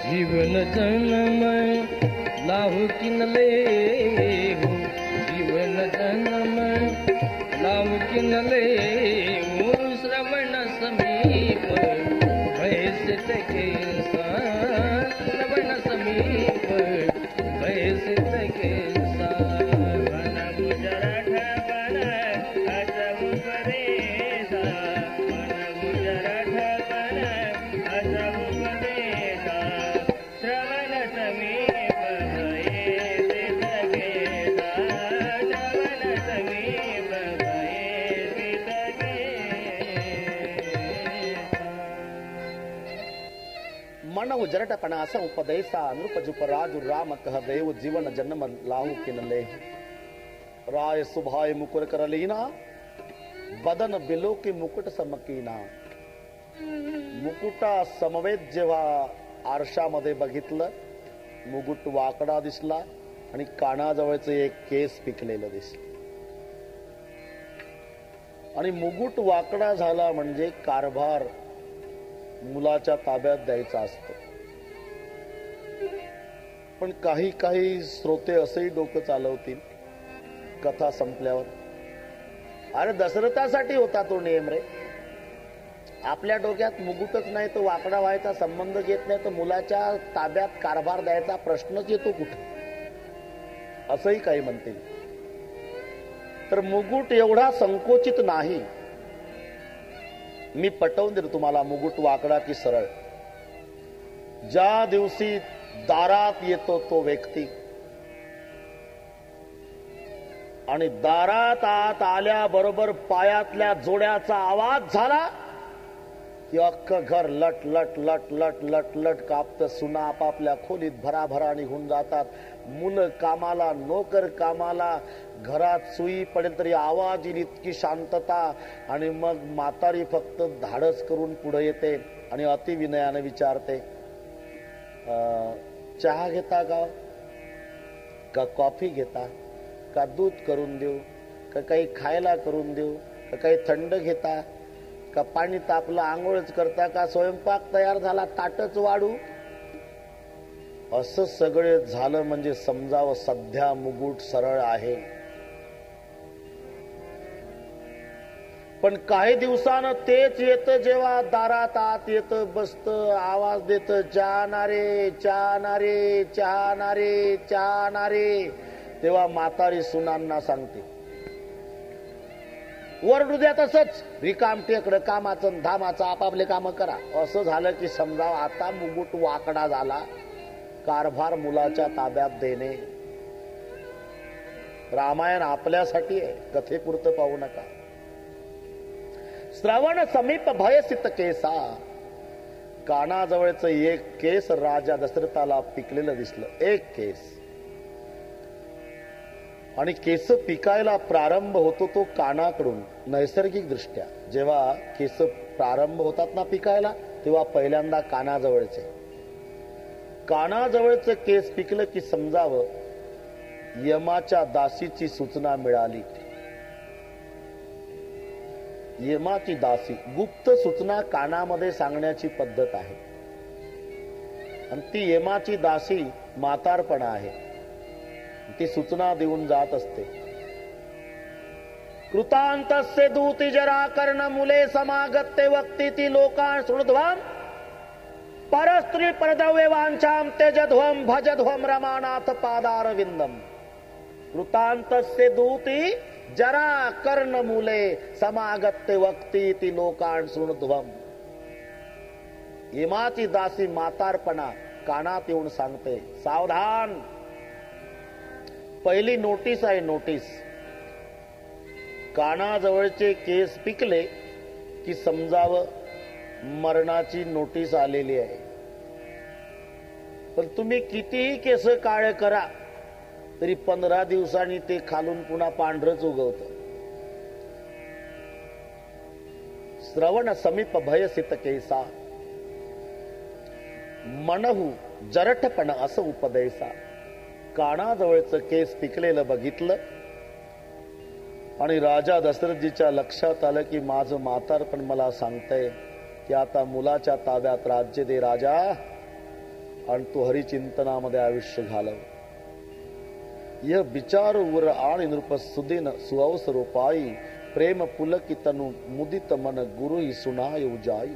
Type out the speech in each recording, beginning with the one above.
जीवन जन्म लाहू किनले हो, जीवन जन्म लाहू किनले हो, श्रवण समीप भयसित केसा, श्रवण समीप भयसित केसा। मन गुजरठ बन अजब परेसा, मन गुजरठ बन अजब परेसा, श्रवण समीप भयसित केसा, श्रवण समीप भयसित केसा। मन उजरटपणा असा उपदेसा, नृपजुप राजु राम कह देव, जीवन जन्म लाहू किनले। राय सुभाय मुकुर कर लीना, बदन बिलो की मुकुट समकीना। मुकुटा समवेत जेव्हा आरशामध्ये बघितलं, मुकुट वाकडा दिसला आणि कानाजवळचं एक केस पिकलेलं दिसलं। आणि मुकुट वाकडा झाला म्हणजे कारभार मुलाच्या ताब्यात द्यायचा असतो। पण काही काही श्रोते असेही डोकं चालवतील कथा संपल्यावर, अरे दशरथासाठी होता तो नियम रे, आपल्या डोक्यात मुकुटच नाही तो वाकडा व्हायचा संबंधच येत नाही, तर मुलाच्या ताब्यात कारभार द्यायचा प्रश्नच येतो कुठे, असंही काही म्हणतील। तर मुकुट एवढा संकोचित नाही, मी पटवून देतो तुम्हाला, मुकुट वाकडा की सरळ। ज्या दिवशी दारात येतो तो व्यक्ती आणि दारात आत आल्याबरोबर पायातल्या जोड्याचा आवाज झाला की अख्खं घर लट लट लट लट लट लट कापतं। सुना आपापल्या खोलीत भराभरा निघून जातात, मुलं कामाला, नोकर कामाला, घरात सुई पडेल तरी आवाज येईल इतकी शांतता। आणि मग म्हातारी फक्त धाडस करून पुढे येते आणि अतिविनयाने विचारते, चहा घेता का कॉफी घेता का दूध करून देऊ का काही खायला करून देऊ का काही थंड घेता का पाणी तापलं आंघोळच करता का स्वयंपाक तयार झाला ताटच वाढू। असं सगळे झालं म्हणजे समजावं सध्या मुकुट सरळ आहे। पण काही दिवसानं तेच येतं, जेव्हा दारात आत येतं, बसतं, आवाज देतं, चहा नारे चहा नारे चहा नारे चहा नारे, तेव्हा म्हातारी सुनांना सांगते, वरडू द्या तसंच, रिकाम टेकडं कामाचं धामाचं आपापले काम करा। असं झालं की समजावं आता मुकुट वाकडा झाला, कारभार मुलाच्या ताब्यात देणे। रामायण आपल्यासाठी आहे, कथेपुरतं पाहू नका। श्रवण समीप भयसित केसा, कानाजवळचं एक केस राजा दशरथाला पिकलेलं दिसलं, एक केस। आणि केस पिकायला प्रारंभ होतो तो कानाकडून। नैसर्गिक दृष्ट्या जेव्हा केस प्रारंभ होतात ना पिकायला, तेव्हा पहिल्यांदा कानाजवळचे, कानाजवळचं केस पिकलं की समजावं यमाच्या दासीची सूचना मिळाली। यमाची दासी गुप्त सूचना कानामध्ये सांगण्याची पद्धत आहे, आणि ती यमाची दासी म्हातारपणा आहे, ती सूचना देऊन जात असते। कृतांतस्य दूती जरा कर्ण मुले समागत्ते वक्ती ती लोकां श्रुध्वम परस्त्री परद्रव्य वांछाम तेजध्वम भजध्वम रमानाथ पादारविंदम। कृतांतस्य दूती जरा कर्ण मुले समागत्ते वक्ती ती लोकां श्रुध्वम। यमाची दासी म्हातारपणा कानात येऊन सांगते, सावधान, पहिली नोटीस आहे, नोटीस। कानाजवळचे केस पिकले की समजावं मरणाची नोटीस आलेली आहे। पण तुम्ही कितीही केस काळे करा तरी 15 दिवसांनी ते खालून पुन्हा पांढरच उगवतं। श्रवण समीप भयसित केसा, मनहू जरठपण असं उपदेसा। कानाजवळचं केस पिकलेलं बघितलं आणि राजा दशरथजीच्या लक्षात आलं की माझं म्हातारपण मला सांगतंय की आता मुलाच्या ताब्यात राज्य दे राजा आणि तू हरिचिंतनामध्ये आयुष्य घालव. यह विचार उर आणि नृप सुदिन सुअवस रूपाई प्रेम पुलकी तनु मुदित मन गुरु ही सुनाय उजाई.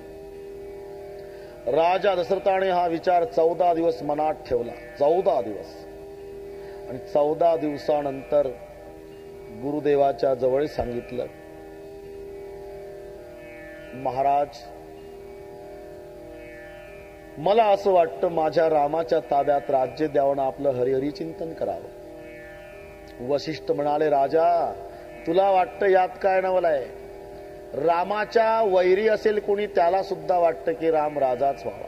राजा दशरथाने हा विचार 14 दिवस मनात ठेवला. 14 दिवस. आणि 14 दिवसानंतर गुरुदेवाच्या जवळ सांगितलं, महाराज, मला असं वाटतं माझ्या रामाच्या ताब्यात राज्य द्यावं, आपलं हरिहरी चिंतन करावं. वशिष्ठ म्हणाले, राजा तुला वाटतं यात काय नवलंय? रामाच्या वैरी असेल कोणी त्याला सुद्धा वाटतं की राम राजाच व्हावा,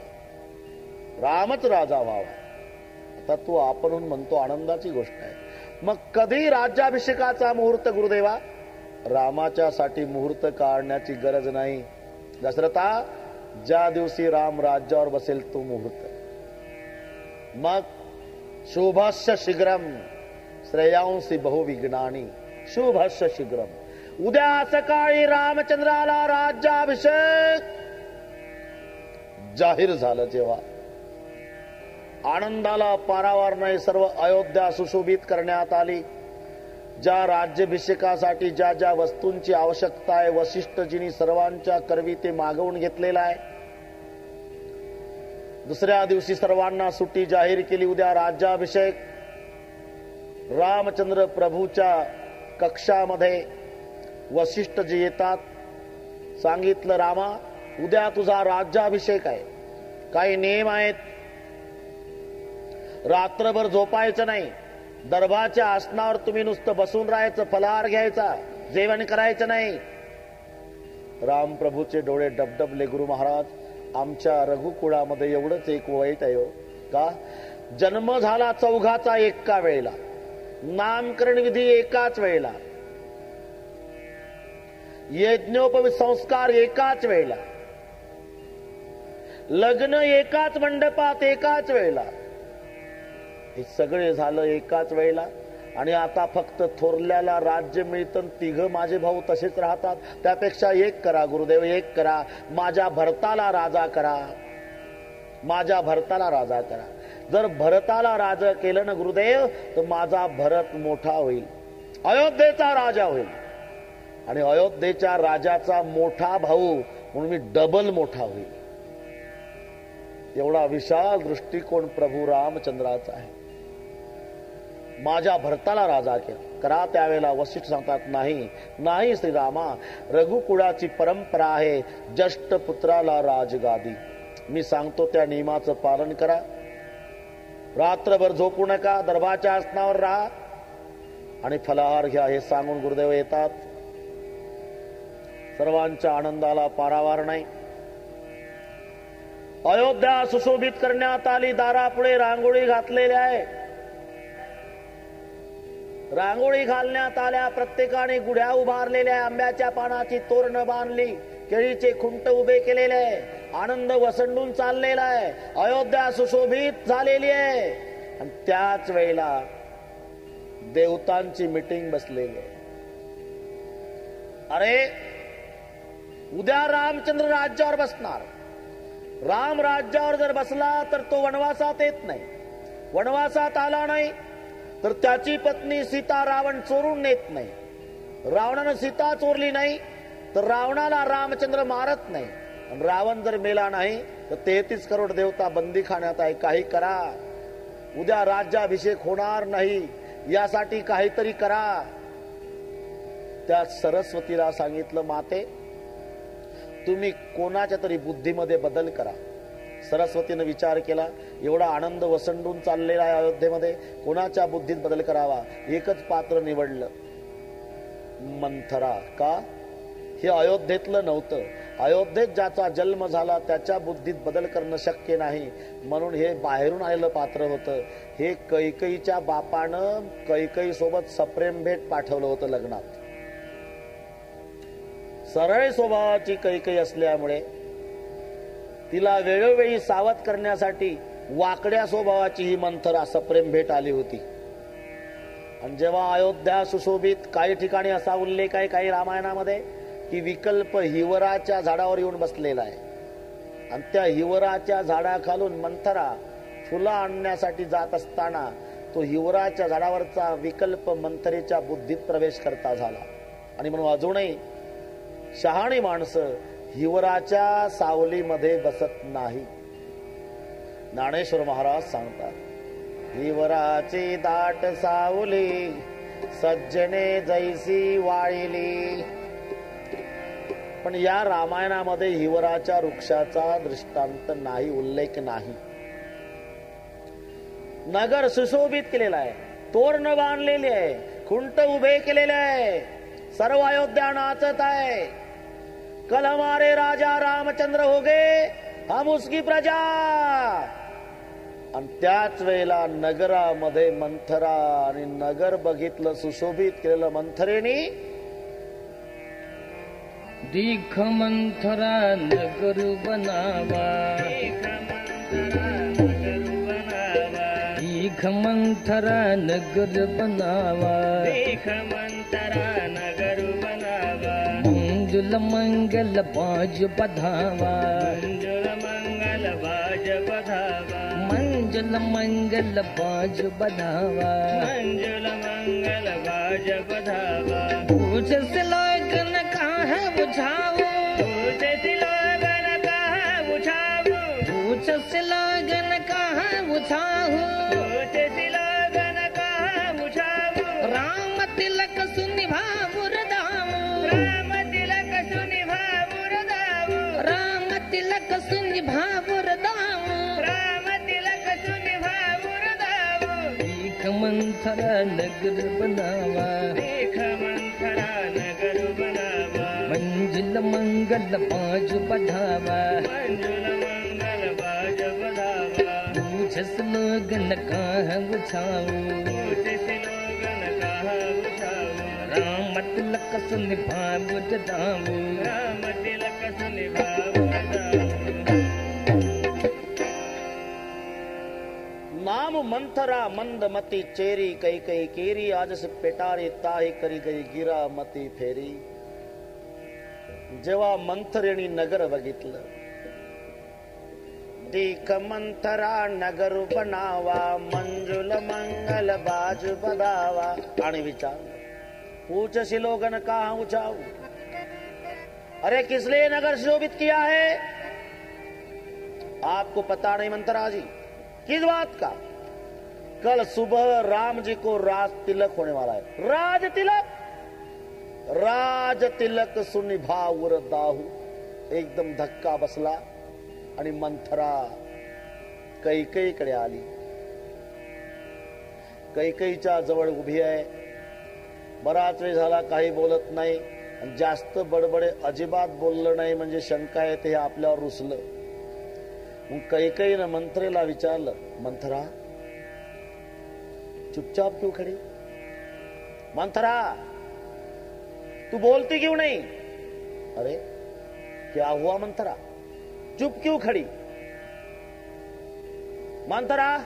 रामच राजा व्हावा. आता तू आपण म्हणतो आनंदाची गोष्ट आहे. मग कधी राज्याभिषेकाचा मुहूर्त गुरुदेवा? रामाच्या साठी मुहूर्त काढण्याची गरज नाही दशरथा. ज्या दिवशी राम राज्यावर बसेल तो मुहूर्त. मग शुभस्य शीघ्रम श्रेयांसी बहुविघ्नानी. शुभस्य शीघ्रम. उद्या सकाळी रामचंद्राला राज्याभिषेक जाहीर झालं जेव्हा आनंदाला पारावार नाही. सर्व अयोध्या सुशोभित करण्यात आली. ज्या राज्याभिषेकासाठी ज्या ज्या वस्तूंची आवश्यकता आहे वशिष्ठजींनी सर्वांच्या करवी ते मागवून घेतलेला आहे. दुसऱ्या दिवशी सर्वांना सुट्टी जाहीर केली. उद्या राज्याभिषेक. रामचंद्र प्रभूच्या कक्षामध्ये वशिष्ठजी येतात. सांगितलं, रामा उद्या तुझा राज्याभिषेक आहे. काही नियम आहेत. रात्रभर झोपायचं नाही. दरबारच्या आसनावर तुम्ही नुसतं बसून राहायचं. फलाहार घ्यायचा, जेवण करायचं नाही. रामप्रभूचे डोळे डबडबले. गुरु महाराज, आमच्या रघुकुळामध्ये एवढंच एक वाईट आहे का? जन्म झाला चौघाचा एका वेळेला, नामकरण विधी एकाच वेळेला, यज्ञोपवीत संस्कार एकाच वेळेला, लग्न एकाच मंडपात एकाच वेळेला. हे सगळे झालं एकाच वेळेला. आणि आता फक्त थोरल्याला राज्य मिळतं, तिघ माझे भाऊ तसेच राहतात. त्यापेक्षा एक करा गुरुदेव, एक करा. माझ्या भरताला राजा करा, माझ्या भरताला राजा करा. जर भरताला राजा केलं ना गुरुदेव तर माझा भरत मोठा होईल, अयोध्येचा राजा होईल. आणि अयोध्येच्या राजाचा मोठा भाऊ म्हणून मी डबल मोठा होईल. एवढा विशाल दृष्टिकोन प्रभू रामचंद्राचा आहे. माझ्या भरताला राजा करा. त्यावेळेला वशिष्ठ सांगतात, नाही नाही श्रीरामा, रघुकुळाची परंपरा आहे ज्येष्ठ पुत्राला राजगादी. मी सांगतो त्या नियमाचं पालन करा. रात्रभर झोपू नका, दरबारच्या आसनावर राहा आणि फलाहार घ्या. हे सांगून गुरुदेव येतात. सर्वांच्या आनंदाला पारावार नाही. अयोध्या सुशोभित करण्यात आली. दारापुढे रांगोळी घातलेली आहे. रांगोळी घालण्यात आल्या. प्रत्येकाने गुढ्या उभारलेल्या, आंब्याच्या पानाची तोरणं बांधली, केळीचे खुंट उभे केलेले आहे. आनंद वसंडून चाललेला आहे. अयोध्या सुशोभित झालेली आहे. आणि त्याच वेळेला देवतांची मीटिंग बसलेली आहे. अरे उद्या रामचंद्र राज्यावर बसणार. राम राज्यावर जर बसला तर तो वनवासात येत नाही. वनवासात आला नाही तर त्याची पत्नी सीता रावण चोरून नेत नाही. रावणानं सीता चोरली नाही तर रावणाला रामचंद्र मारत नाही. आणि रावण जर मेला नाही तर 33 करोड देवता बंदी खाण्यात आहे. काही करा. उद्या राज्याभिषेक होणार नाही यासाठी काहीतरी करा. त्या सरस्वतीला सांगितलं, माते तुम्ही कोणाच्या तरी बुद्धीमध्ये बदल करा. सरस्वतीने विचार केला, एवढा आनंद वसंडून चाललेला आहे अयोध्येमध्ये, कोणाच्या बुद्धीत बदल करावा. एकच पात्र निवडलं, मंथरा. का? हे अयोध्येतलं नव्हतं. अयोध्येत ज्याचा जन्म झाला त्याच्या बुद्धीत बदल करणं शक्य नाही, म्हणून हे बाहेरून आलेलं पात्र होतं. हे कैकेयीच्या बापानं कैकेयी सोबत सप्रेम भेट पाठवलं होतं लग्नात. सरळ स्वभावाची कैकेयी असल्यामुळे तिला वेळोवेळी सावध करण्यासाठी वाकड्या स्वभावाची ही मंथरा सप्रेम भेट आली होती. आणि जेव्हा अयोध्या सुशोभित, काही ठिकाणी असा उल्लेख आहे काही रामायणामध्ये की विकल्प हिवराच्या झाडावर येऊन बसलेला आहे आणि त्या हिवराच्या झाडाखालून मंथरा फुलं आणण्यासाठी जात असताना तो हिवराच्या झाडावरचा विकल्प मंथरेच्या बुद्धीत प्रवेश करता झाला. आणि म्हणून अजूनही शहाणी माणसं हिवराच्या सावलीमध्ये बसत नाही. ज्ञानेश्वर महाराज सांगतात, हिवराची दाट सावली सज्जने जैसी वाळिली. पण या रामायणामध्ये हिवराच्या वृक्षाचा दृष्टांत नाही, उल्लेख नाही. नगर सुशोभित केलेला आहे, तोरण बांधलेले आहे, खुंट उभे केलेले आहे, सर्व अयोध्या नाचत आहे. कल हमारे राजा रामचंद्र हो गए, हम उसकी प्रजा. आणि त्याच वेळेला नगरामध्ये मंथरा, आणि नगर बघितलं सुशोभित केलेलं मंथरेनी. दीख मंथरा नगर बनावा, दीख मंथरा नगर बनावा, देख मंतरा नगर बनावा, मंजुल मंगल बाज बधावा, मंजुल मंगल बाज बधावा, मंजुल मंगल बाज बधावा. मंजुल मंगल बाज बधावा. पूछ से लोगन कहाँ बुझाओ, पूछ सिलोगन कहाँ बुझाऊ, पूछ से लोगन कहाँ बुझाओ. पूछ सिलोगन कहाँ बुझाऊ. राम तिलक सुनि भावुर दामो, राम तिलक सुनि भावुर दाऊ, राम तिलक सुनि भावुर दामो. राम तिलक सुनि भावुर दाऊ. दीख मंथरा नगर बनावा, देख मंथरा नगर बनावा, मंजिल मंगल बाज बधावा. मंजुल मंगल बाज बधावा. पूछ से लोगन कहाँ बुझाओ, पूछ सिलोगन कहाँ बुझाऊ. राम तिलक सुनि भावुर दामो. राम तिलक सुनि भावुर दाऊ. नाम मंथरा मंदमती चेरी, कई कई केरी आजस पेटारी, ताही करी गई गिरा मती फेरी. जेव्हा मंथरेणी नगर बघितलं, दीख मंथरा नगर बनावा, मंजुल मंगल बाज बधावा. आणि विचार, पूछ सिलोगन कहाँ उछाऊ, अरे किस लिए नगर शोभित किया है? आपको पता नहीं मंथरा जी? किस बात का? कल सुबह राम जी को राज तिलक होने वाला है. राज तिलक, राज तिलक सुनि भावुर दाहू. एकदम धक्का बसला आणि मंथरा कैकेयीकडे आली. कैकेयीच्या जवळ उभी आहे. बराच वेळ झाला काही बोलत नाही, आणि जास्त बडबडे अजिबात बोललं नाही म्हणजे शंका येते, हे आपल्यावर रुसलं. मग कैकेयीनं मंथरेला विचारलं, मंथरा चुपचाप क्यों खड़ी? मंथरा तू बोलती क्यों नहीं? अरे क्या हुआ मंथरा, चुप क्यों खड़ी? मंथरा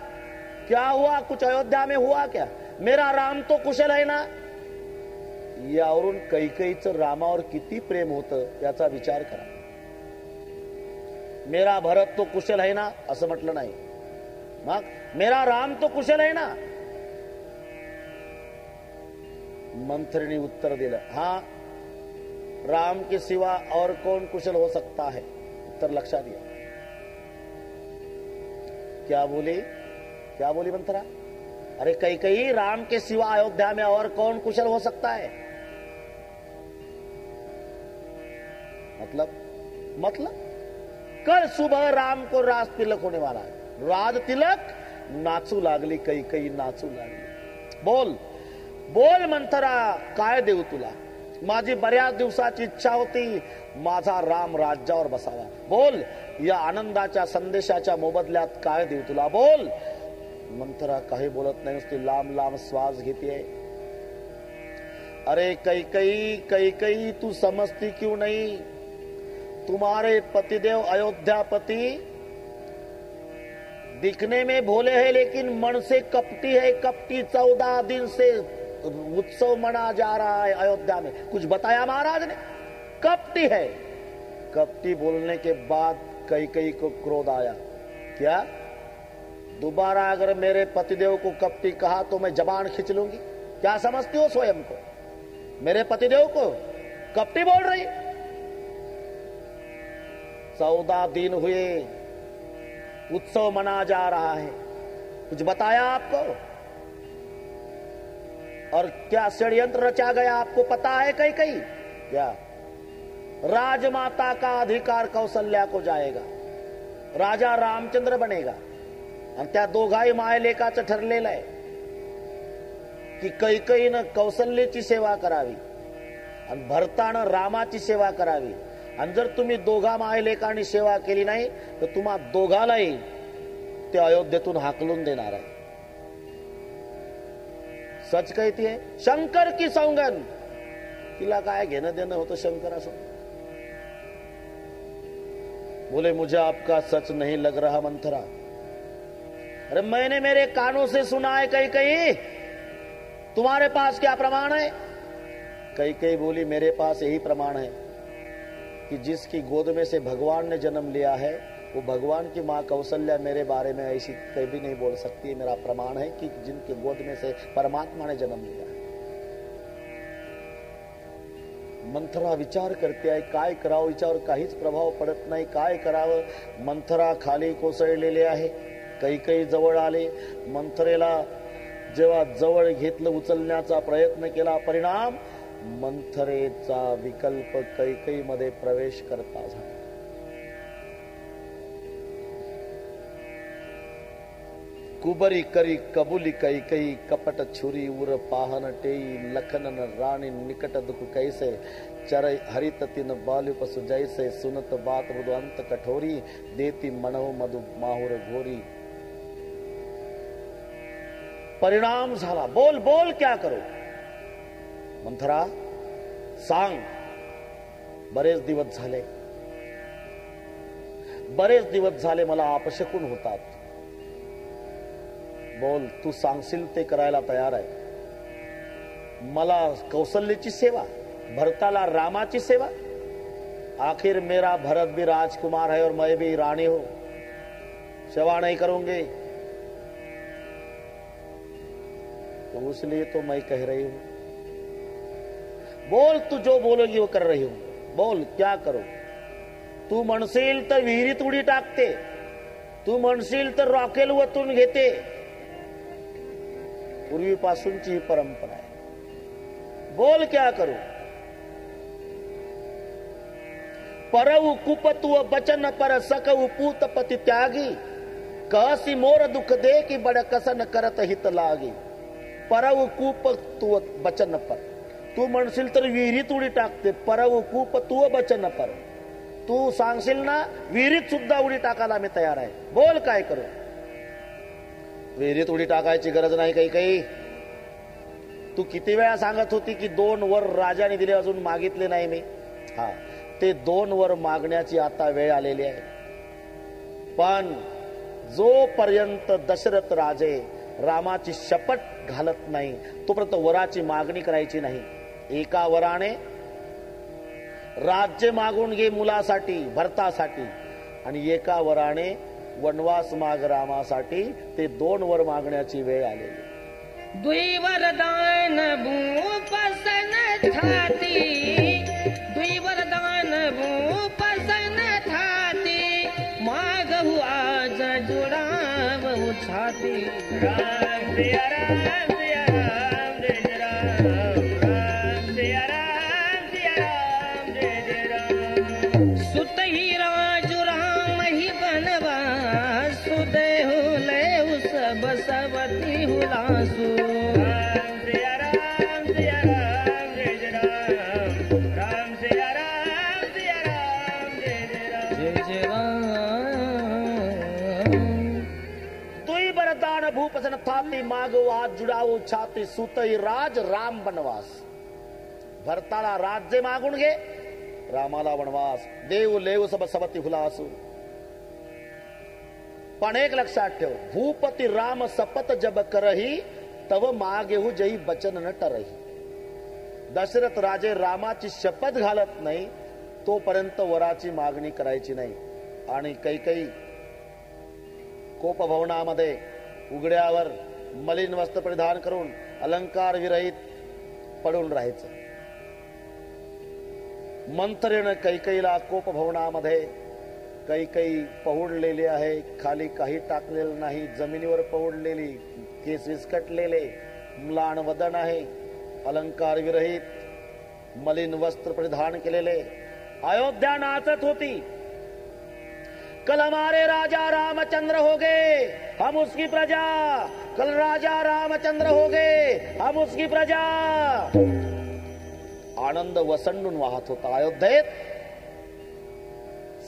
क्या हुआ, कुछ अयोध्या में हुआ क्या? मेरा राम तो कुशल है ना? यावरून कैकेयीचं रामावर किती प्रेम होतं याचा विचार करा. मेरा भरत तो कुशल है ना असं म्हटलं नाही, मग मेरा राम तो कुशल है ना. मंथरेने उत्तर दिलं, हाँ राम के सिवा और कौन कुशल हो सकता है. उत्तर लक्षात दिया. क्या बोली, क्या बोली मंथरा? अरे कैकेयी, राम के सिवा अयोध्या में और कौन कुशल हो सकता है? मतलब कल सुबह राम को राज तिलक होने वाला है. राज तिलक. नाचू लागली कैकेयी, नाचू लागली. बोल बोल मंथरा, काय देऊ तुला? माझी बऱ्याच दिवसाची इच्छा होती माझा राम राज्यावर बसावा. बोल, या आनंदाच्या संदेशाच्या मोबदल्यात काय देऊ तुला? बोल. मंथरा काही बोलत नाही, नुसती लांब लांब श्वास घेते. अरे कैकेयी, कैकेयी तू समझती क्यों नहीं? तुम्हारे पतिदेव अयोध्यापति दिखने में भोले है लेकिन मन से कपटी है. कपटी 14 दिन से उत्सव मना जा रहा है अयोध्या में, कुछ बताया महाराज ने? कपटी है। कपटी बोलने के बाद कैकेयी को क्रोध आया। क्या दोबारा अगर मेरे पतिदेव को कपटी कहा तो मैं जबान खींच लूंगी? क्या समझती हो स्वयं को? मेरे पतिदेव को कपटी बोल रही? 14 दिन हुए, उत्सव मना जा रहा है, कुछ बताया आपको? और क्या षड्यंत्र रचा गया आपको पता है? कैकेयी क्या राजमाता का अधिकार कौशल्या को जाएगा, राजा रामचंद्र बनेगा, आणि त्या दोघाही मायलेकाच ठरलेलं आहे की कैकेयीनं कौशल्याची सेवा करावी आणि भरतानं रामाची सेवा करावी. आणि जर तुम्ही दोघा मायलेकांनी सेवा केली नाही तर तुम्हा दोघालाही ते अयोध्येतून हाकलून देणार आहे. सच कहती है शंकर की सौगंध. तिला काय घेणं देणं होतं शंकरासोबत? बोले मुझे आपका सच नहीं लग रहा मंथरा. अरे मैंने मेरे कानों से सुना है कैकेयी, तुम्हारे पास क्या प्रमाण है? कैकेयी बोली मेरे पास यही प्रमाण है कि जिसकी गोद में से भगवान ने जन्म लिया है वो भगवान की माँ कौशल्या मेरे बारे में ऐसी कभी नहीं बोल सकती. मेरा प्रमाण है कि जिनके गोद में से परमात्मा ने जन्म लिया है. मंथरा विचार करते आहे काय करावं, विचार काहीच प्रभाव पडत नाही. काय करावं? मंथरा खाली कोसळलेले आहे. कैकेयी जवळ आले. मंथरेला जेव्हा जवळ घेतलं, उचलण्याचा प्रयत्न केला, परिणाम मंथरेचा विकल्प कैकेयी मध्ये प्रवेश करता झाला. कुबरी करी कबुली कैकेयी कपट छुरी उर पाहन टेई लखनन राणी निकट दुख कैसे चर हरित तिन बालुप सुजैसे सुनत बात मृदु अंत कठोरी देती मनव मधु माहुर घोरी. परिणाम झाला. बोल बोल क्या करो? मंथरा सांग. बरेच दिवस झाले मला अपशकुन होतात. बोल तू सांगशील ते करायला तयार आहे. मला कौशल्याची सेवा, भरताला रामाची सेवा. आखिर मेरा भरत भी राजकुमार है और मैं भी रानी हूं. सेवा नहीं करूंगी तो इसलिए तो मैं कह रही हूं. बोल तू जो बोलोगी वो कर रही हूं. बोल क्या करो? तू म्हणशील तर विहिरीत उडी टाकते, तू म्हणशील तर रॉकेल वतून घेते. पूर्वीपासूनची ही परंपरा आहे. बोल क्या करू? परऊ कुपतु बचन पर सकऊ पूत पति त्यागी कहसी मोर दुख दे की बड़ कसन करत हित लागी. परऊ कूप तू बचन पर. तू म्हणशील तर विहिरीत उडी टाकते. परऊ कूप तू बचन पर. तू सांगशील ना विहिरीत सुद्धा उडी टाकायला मी तयार आहे. बोल काय करू? विहिरीत उडी टाकायची गरज नाही कैकेयी. तू किती वेळा सांगत होती की 2 वर राजाने दिले, अजून मागितले नाही मी. हा, ते 2 वर मागण्याची आता वेळ आलेली आहे. पण जोपर्यंत दशरथ राजे रामाची शपथ घालत नाही तोपर्यंत वराची मागणी करायची नाही. एका वराने राज्य मागून घे मुलासाठी, भरतासाठी, आणि एका वराने वनवास माग रामासाठी. ते 2 वर मागण्याची वेळ आलेली. दुई वरदान भूपसन थाती, दुई वरदान भूपसन थाती, मागहु आज जुड़ावहु छाती. राम सिया राम सिया राम जय जय राम. राम सिया राम सिया राम जय जय राम. सुत ही राजु राम ही बनवास, सुदेहु लेहु सब सवती हुलासु. राम सिया राम जय जय राम. राम सिया राम जय जय राम. जय जय तुई बरदान भूपसन थाती, मागो आज जुडावो छाती, सुतई राज राम बनवास. भरताला राज्य मागून घे, रामाला वनवास. देव लेव सब सवती हुलासू. पण एक लक्षात ठेव, भूपती राम सपत जब करही तव मागेहू जई बचन न टरही. दशरथ राजे रामाची शपथ घालत नाही तोपर्यंत वराची मागणी करायची नाही. आणि कैकई कोपभवनामध्ये उघड्यावर मलिन वस्त्र परिधान करून अलंकार विरहित पडून राहायचं. मंथरेनं कैकईला कोपभवनामध्ये कैकई पहुडलेली आहे. खाली काही टाकलेलं नाही, जमिनीवर पहुडलेली, केस विस्कटलेले, म्लान वदन आहे, अलंकार विरहित, मलिन वस्त्र परिधान केलेले अयोध्या नाचत होती. कल हमारे राजा रामचंद्र हो गए, हम उसकी प्रजा. कल राजा रामचंद्र हो गए, हम उसकी प्रजा. आनंद वसंडून वाहत होता अयोध्येत.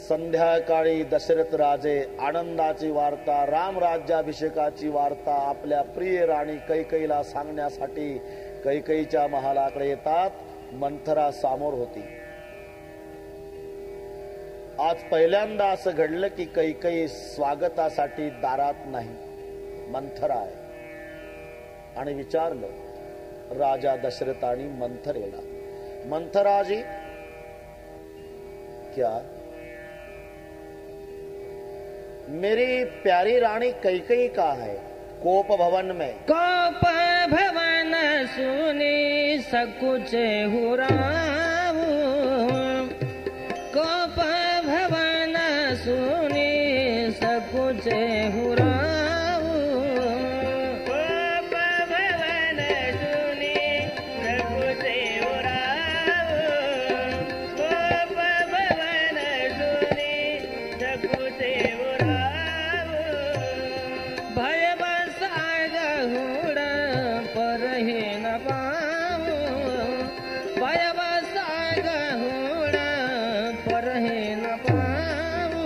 संध्याकाळी दशरथ राजे आनंदाची वार्ता, राम राज्याभिषेकाची वार्ता आपल्या प्रिय राणी कैकईला सांगण्यासाठी कैकईच्या महालाकडे येतात. मंथरा समोर होती. आज पहिल्यांदा असं घडलं की कैकई स्वागतासाठी दारात नाही, मंथरा आहे. आणि विचारलं राजा दशरथानी मंथरेला, मंथराजी क्या मेरी प्यारी रानी कैकई कहाँ है? कोप भवन में. कोप भवन सुनी सकुच हुराऊ. कोप भवन सुनी सकुच हुराऊ. कोप भवन सुनी सकुच हुराऊ. कोप भवन सुनी सकुच हुराऊ. भय बसाग हुड परहि न पाऊ. भय बसाग हुड परहि न पाऊ.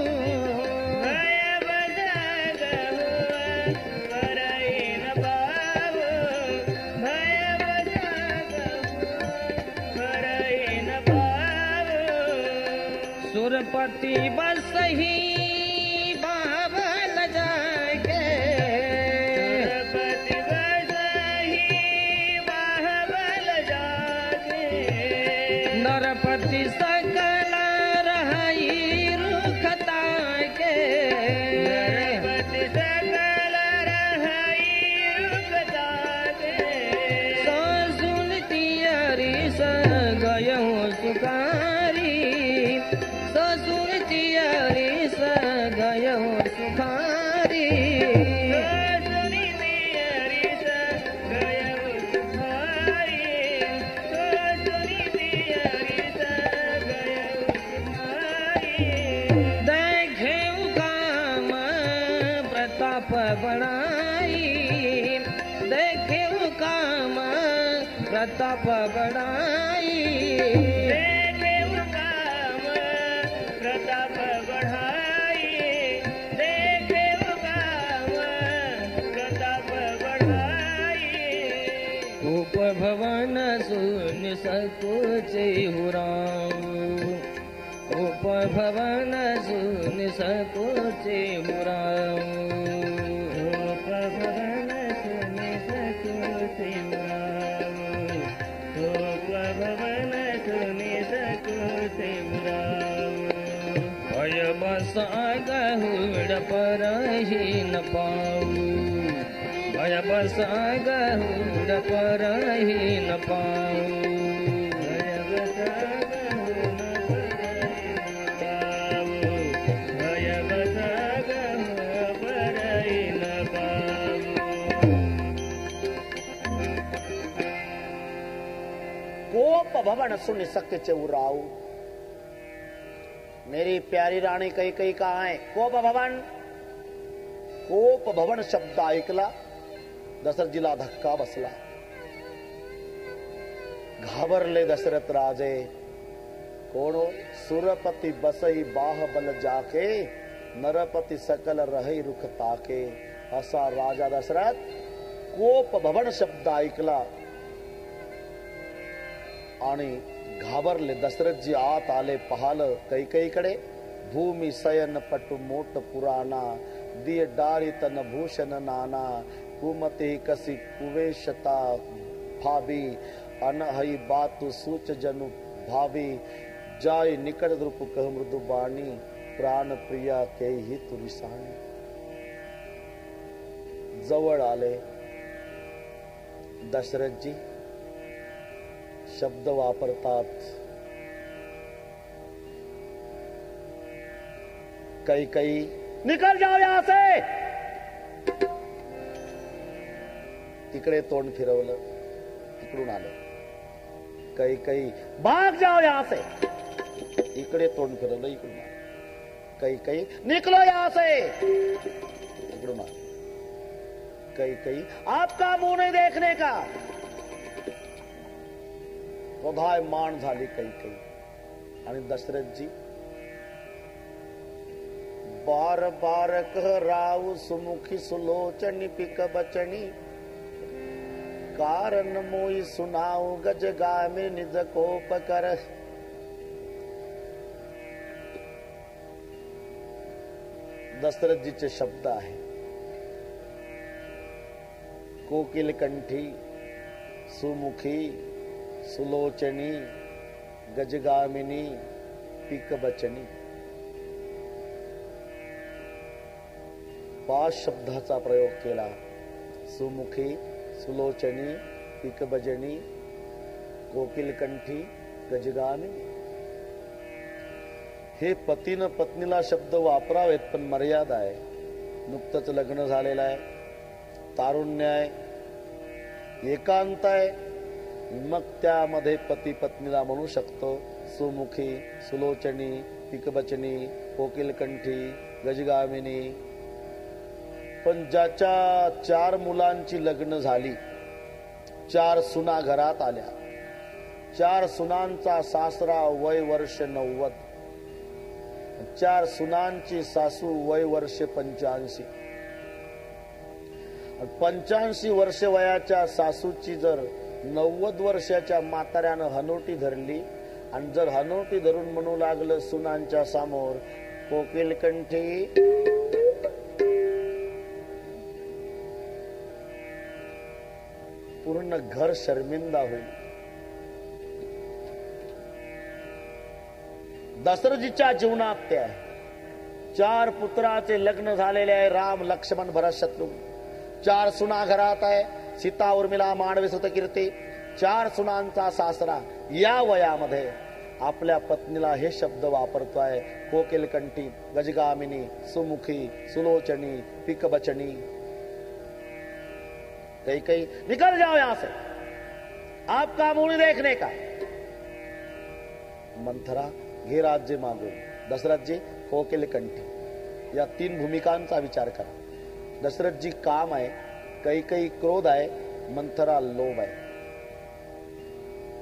भय बसाग हुड परहि न पाऊ. भय बसाग हुड परहि न पाऊ. सुरपति बसही बाबल जाके. सुरपति बसहि बाहुबल जाके. नरपति सकल रही रुखता के. नरपति सकल रही रुखता के. सो सुनती हरिस गयहु सुखारी. सो सुनती हरिस गयहु सुखारी. सुनिति हरिस गयहु सुखारी. सुनिति हरिस गयहु सुखारी. देखेउ काम प्रताप बड़ाई. देखेउ काम प्रताप बड़ाई. देखेउ काम प्रताप बढ़ाई. देखेउ काम प्रताप बढ़ाई. कोप भवन सुन सकुच हुराऊ. कोप भवन सुन सकुच हुराऊ. कोप भवन सुन सकुच हुराऊ. कोप भवन सुन सकुच हुराऊ. भय बसाग हुड परहि न पाऊ. भय बसाग हुड परहि न पाऊ. भय बसाग हुड परहि न पाऊ. भय बसाग हुड परहि न पाऊ. कोप भवन सुन सके उराऊ. मेरी प्यारी राणी कैकई कहाँ आहे? कोप भवन. कोप भवन शब्द ऐकला दशरथजीला धक्का बसला. घाबरले दशरथ राजे. कोण हो? सुरपती बसई बाहुबल जाके, नरपती सकल रही रुख ताके. असा राजा दशरथ कोप भवन शब्द ऐकला आणि घाबरले. दशरथजी आत आले. पाहलं कैकईकडे. भूमी सयन पटु मोठ पुराणा. दिय डारी तन भूषण नाना. कुमते कसी कुवेशता भावी अनहई बातु सूच जनु भावी जाय निकट रूप कह मृदु बाणी प्राण प्रिया के ही तुरिसाणी. जवळ आले दशरथजी. शब्द वापरतात. कैकई निकल जाओ यहां से. तिकडे तोंड फिरवलं. तिकडून आलं. कैकई भाग जाओ यहां से. इकडे तोंड फिरवलं. इकडून आलं. कैकई निकलो यहां से. इकडून आलं. कैकई आपका मुंह नहीं देखने का. मान झाली कैकई. आणि दशरथजी बार बार कह राव सुमुखी सुलोचनी पिक बचनी कारण मोई सुनाऊ गज गामे निज कोप कर. दशरथजीचे शब्द आहे. कोकिल कंठी सुमुखी सुलोचनी गजगामिनी पिक बचनी. 5 शब्दाचा प्रयोग केला. सुमुखी सुलोचनी पिक बजनी कोकिल कंठी गजगामिनी. हे पतीनं पत्नीला शब्द वापरावेत, पण मर्यादा आहे. नुकतंच लग्न झालेलं आहे, तारुण्य आहे, एकांत आहे, मग त्यामध्ये पती पत्नीला म्हणू शकतो सुमुखी सुलोचनी पिकबचनी कोकिलकंठी गजगामिनी. पण ज्याच्या 4 मुलांची लग्न झाली, 4 सुना घरात आल्या, 4 सुनांचा सासरा वय वर्ष 90, 4 सुनांची सासू वय वर्ष 85. 85 वर्ष वयाच्या सासूची जर 90 वर्षाच्या म्हाताऱ्यानं हनोटी धरली आणि जर हनोटी धरून म्हणू लागलं सुनांच्या समोर कोकिलकंठी, पूर्ण घर शर्मिंदा होईल. दशरथजीच्या जीवनात ते आहे. 4 पुत्राचे लग्न झालेले आहे, राम लक्ष्मण भरत शत्रुघ्न. 4 सुना घरात आहे, सीता उर्मिला मांडवी सुतकीर्ती. 4 सुनांचा सासरा या वयामध्ये आपल्या पत्नीला हे शब्द वापरतोय, कोकिलकंठी गजगामिनी सुमुखी सुलोचनी पिकबचनी. कई निकल जाओ यहां से, आपका मुंह नहीं देखने का. मंथरा घे राज्य मागून. दशरथजी कोकिलकंठी. या 3 भूमिकांचा विचार करा. दशरथजी काम आहे, कैकई क्रोध आहे, मंथरा लोभ आहे.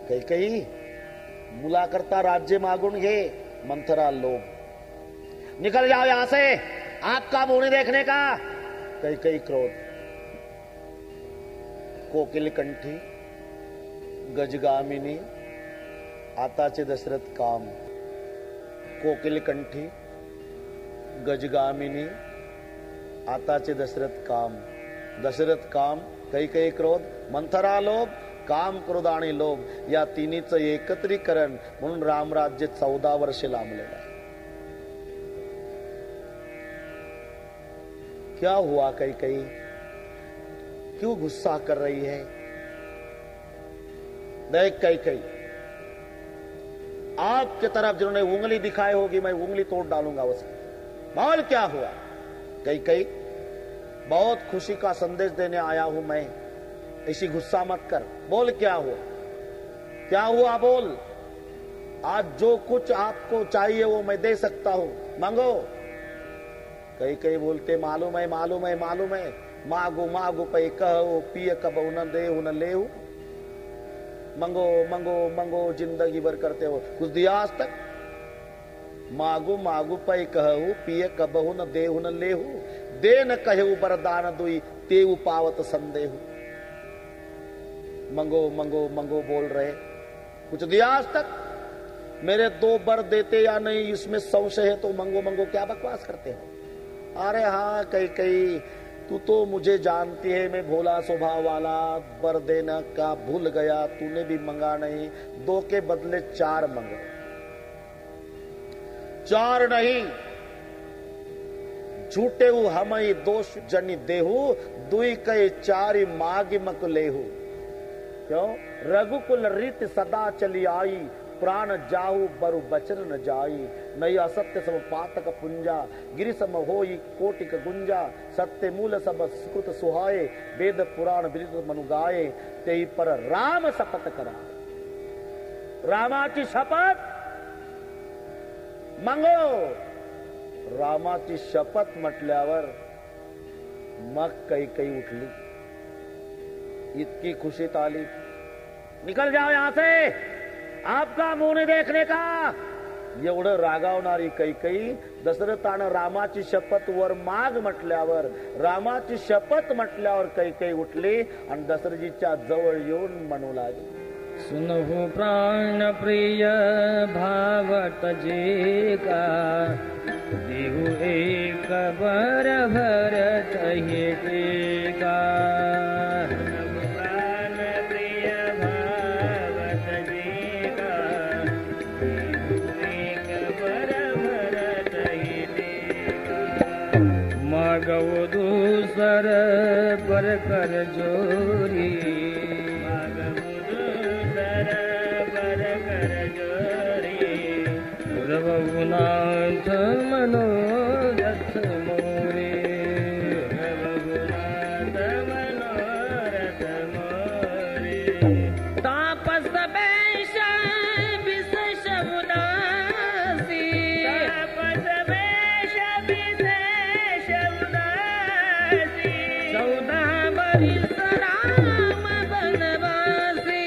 कैकई मुलाकरता राज्य मागून घे, मंथरा लोभ. निकल जाओ यहां से, आपका मुंह नहीं देखने का. कैकई क्रोध. कोकिलकंठी गजगामिनी आताचे दशरथ काम. कोकिलकंठी गजगामिनी आताचे दशरथ काम. दशरथ काम, कैकई क्रोध, मंथरा लोभ. काम क्रोध आणि लोभ या तिन्हीचं एकत्रीकरण म्हणून रामराज्य 14 वर्षे लांबलेलं आहे. क्या हुआ कैकई, क्यों गुस्सा कर रही है? देख कैकई, आपके तरफ जिन्होंने उंगली दिखाई होगी मैं उंगली तोड़ डालूंगा उसे. बोल क्या हुआ? कैकई, बहुत खुशी का संदेश देने आया हूं मैं, ऐसी गुस्सा मत कर. बोल क्या हुआ? क्या हुआ बोल. आज जो कुछ आपको चाहिए वो मैं दे सकता हूं, मांगो. कैकई बोलते मालूम है मालूम है मालूम है. मागो मागो पै कहो पिय कबहू न देहू न लेहू. मंगो मंगो मंगो जिंदगी भर करते हो, कुछ दिया आज तक? मागो मागो पै कहू पिय कबहू न देहू न लेहू. दे न कहू बरदान दुई तेऊ पावत संदेहू. मंगो मंगो मंगो बोल रहे, कुछ दिया आज तक? मेरे 2 बर देते या नहीं इसमें संशय है तो मंगो मंगो क्या बकवास करते हो? अरे हाँ कैकई, तू तो मुझे जानती है, मैं भोला स्वभाव वाला, बर देना का भूल गया, तूने भी मंगा नहीं, 2 के बदले 4 मंगो। 4 नहीं, झूठे हम दोष जनि देहु, 2 कई 4 माग मक लेहु। क्यों? रघुकुल रीत सदा चली आई, प्राण जाहु बरु बचन न जाई। नई असत्य सब पातक पुंजा, गिरि सम होई कोटिक गुंजा। सत्य मूल सब सुकृत सुहाए, वेद पुराण विदित मनु गाये। तेई पर राम शपथ करा। रामाची शपथ मंगो। रामाची शपथ म्हटल्यावर मग कैकई उठली, इतकी खुशीत आली, निकल जाओ यहां से, आपका मुंह नाही देखने का। एवढं रागावणारी कैकई दशरथानं रामाची शपथ वर माग म्हटल्यावर, रामाची शपथ म्हटल्यावर कैकई उठली आणि दशरथजीच्या जवळ येऊन म्हणू लागली, सुनहु प्राण प्रिय भावत जे का, देहु एक बर भरत हे का। प्राण प्रिय भावत जे का, एक बर भरत हे का। मागव दूसर पर कर जोरी, रघुनाथ मनोरथ मोरे। रघुनाथ मनोरथ मोरे। तापस वेश विशेष उदासी, तापस वेश विशेष उदासी। 14 बरिस राम बनवासी,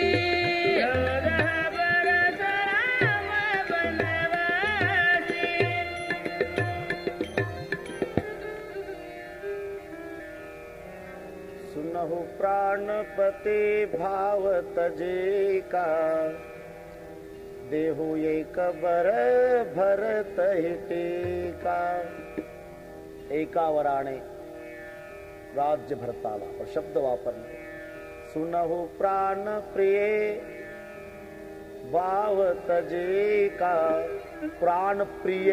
14 बरस राम बनवासी। सुनहु प्राणपते भावत जे का, देहु एक बर भरत टेका। एका वराने राज्य भरताला और शब्द वापरले। सुनहु प्राण प्रिय भावत जे का। प्राण प्रिय,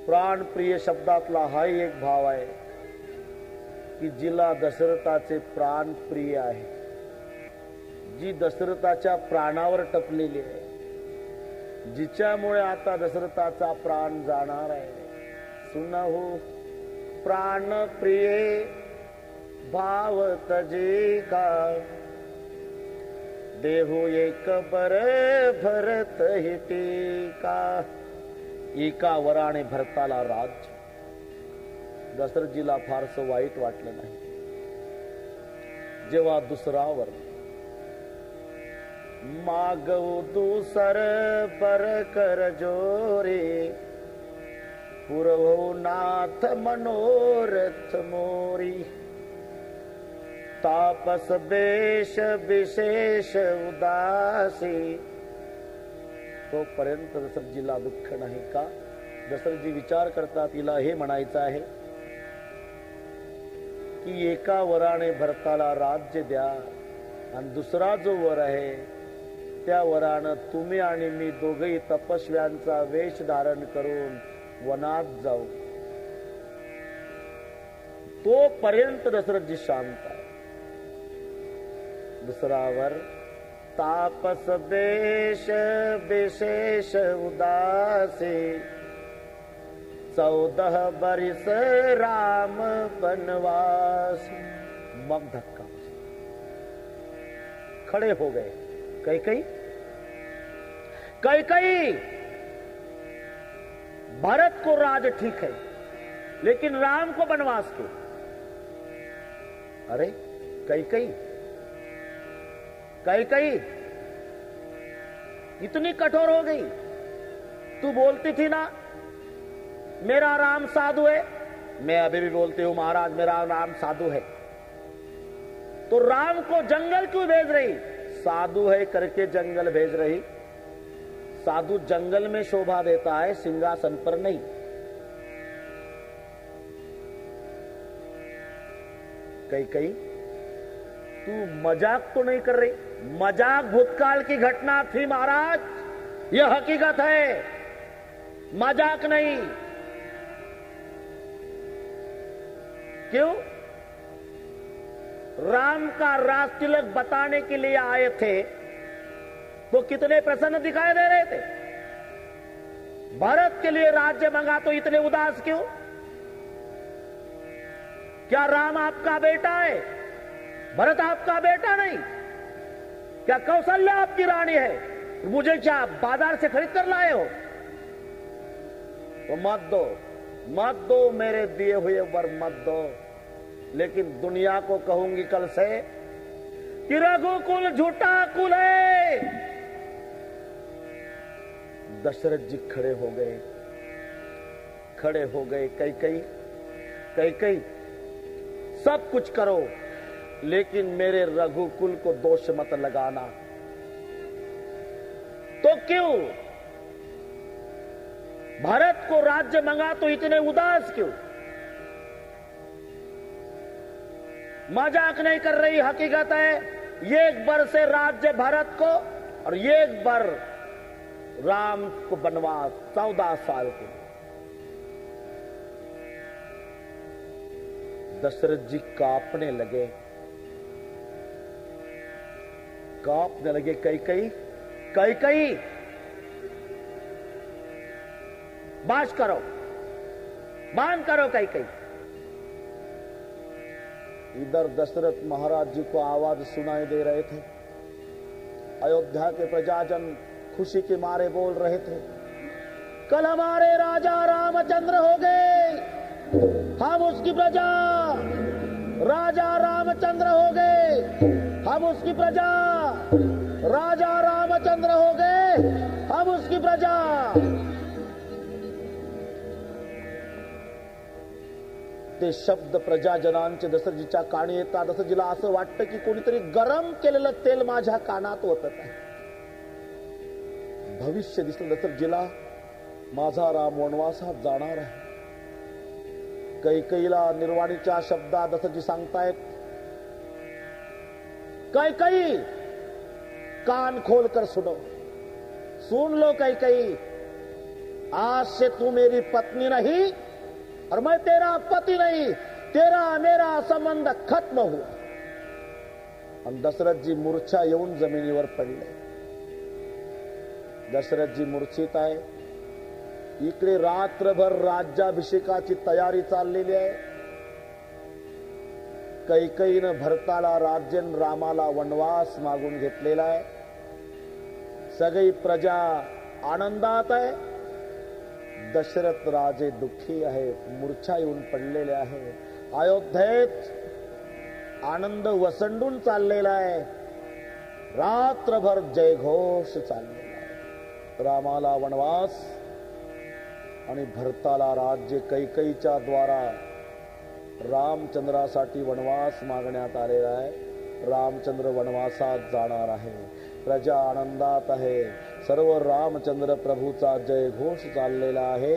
प्राण प्रिय शब्दातला हाही एक भाव आहे की जिला दशरथाचे प्राण प्रिय आहे, जी दशरथाच्या प्राणावर टपलेली आहे, जिच्यामुळे आता दशरथाचा प्राण जाणार आहे। सुनहु प्राण प्रिय भावत जे का, देहु एक बर भरत हे टेका। एका वराने भरताला राज्य। दशरथजीला फारसं वाईट वाटलं नाही। जेव्हा दुसरा वर, मागव दूसर बर कर जोरे, पुरवो नाथ मनोरथ मोरी। तापस वेश विशेष उदासी। तोपर्यंत दशरथजीला दुःख नाही का? दशरथजी विचार करतात, तिला हे म्हणायचं आहे की एका वराने भरताला राज्य द्या आणि दुसरा जो वर आहे त्या वरानं तुम्ही आणि मी दोघेही तपस्व्यांचा वेश धारण करून वनात जाऊ। तोपर्यंत दशरथजी शांत आहे। दुसरा वर, तापस वेश विशेष उदासी, 14 बरिस राम बनवास। मग धक्का, खड़े हो गए। कैकई, कैकई, भरत को राज ठीक है लेकिन राम को बनवास क्यों? अरे कैकई, कैकई इतनी कठोर हो गई। तू बोलती थी ना मेरा राम साधु है, मैं अभी भी बोलती हूं महाराज मेरा राम साधु है, तो राम को जंगल क्यों भेज रही? साधु है करके जंगल भेज रही। साधु जंगल में शोभा देता है, सिंहासन पर नहीं। कई तू मजाक तो नहीं कर रही? मजाक भूतकाल की घटना थी महाराज, यह हकीकत है, मजाक नहीं। क्यों? राम का राज तिलक बताने के लिए आए थे तो कितने प्रसन्न दिखाई दे रहे थे। भरत के लिए राज्य मांगा तो इतने उदास क्यों? क्या राम आपका बेटा है? भरत आपका बेटा नहीं? क्या कौशल्या आपकी रानी है? मुझे क्या बाजार से खरीद कर लाए हो? तो मत दो मेरे दिए हुए वर मत दो। लेकिन दुनिया को कहूंगी कल से कि रघुकुल झूठा कुल है। दशरथ जी खड़े हो गए। कई सब कुछ करो लेकिन मेरे रघुकुल को दोष मत लगाना। तो क्यों? भारत को राज्य मांगा तो इतने उदास क्यों? मजाक नहीं कर रही, हकीकत है। एक बार से राज्य भरत को और एक बार राम को बनवास 14 साल के। दशरथ जी कांपने लगे। कई बाश करो, बांध करो कई। इधर दशरथ महाराज जी को आवाज सुनाई दे रहे थे। अयोध्या के प्रजाजन खुशी के मारे बोल रहे थे, कल हमारे राजा रामचंद्र हो गए, हम उसकी प्रजा। राजा रामचंद्र हो गए, हम उसकी प्रजा। राजा रामचंद्र हो गए, हम उसकी प्रजा। ते शब्द प्रजाजनांचे दशरथजीच्या कानी येतात। दशरथजीला असं वाटतं की कोणीतरी गरम केलेलं तेल माझ्या कानात ओतत आहे। भविष्य दिसलं दशरथजीला, माझा राम वनवासात जाणार आहे। कैकेयीला निर्वाणीच्या शब्दात दशरथजी सांगतायत, कैकेयी कान खोलकर सुनो, सुन लो कैकेयी, आज से तू मेरी पत्नी नहीं और मैं तेरा पति नहीं, तेरा मेरा संबंध खत्म हुआ। आणि दशरथ जी मूर्छा येऊन जमिनीवर पडले। दशरथ जी मूर्छित आहे। इकडे रात्रभर राज्याभिषेकाची तयारी चाललेली आहे। कैकेयीनं भरताला राज्य, रामाला वनवास मागून घेतलेला आहे। सगळी प्रजा आनंदात आहे। दशरथ राजे दुःखी आहे, मूर्छा येऊन पडलेले आहे। अयोध्येत आनंद वसंडून चाललेला आहे। रात्रभर जयघोष चाललेला आहे। रामाला वनवास आणि भरताला राज्य कैकेयीच्या द्वारा रामचंद्रासाठी वनवास मागण्यात आलेला आहे। रामचंद्र वनवासात जाणार आहे। प्रजा आनंदात आहे। सर्व रामचंद्र प्रभूचा जयघोष चाललेला आहे।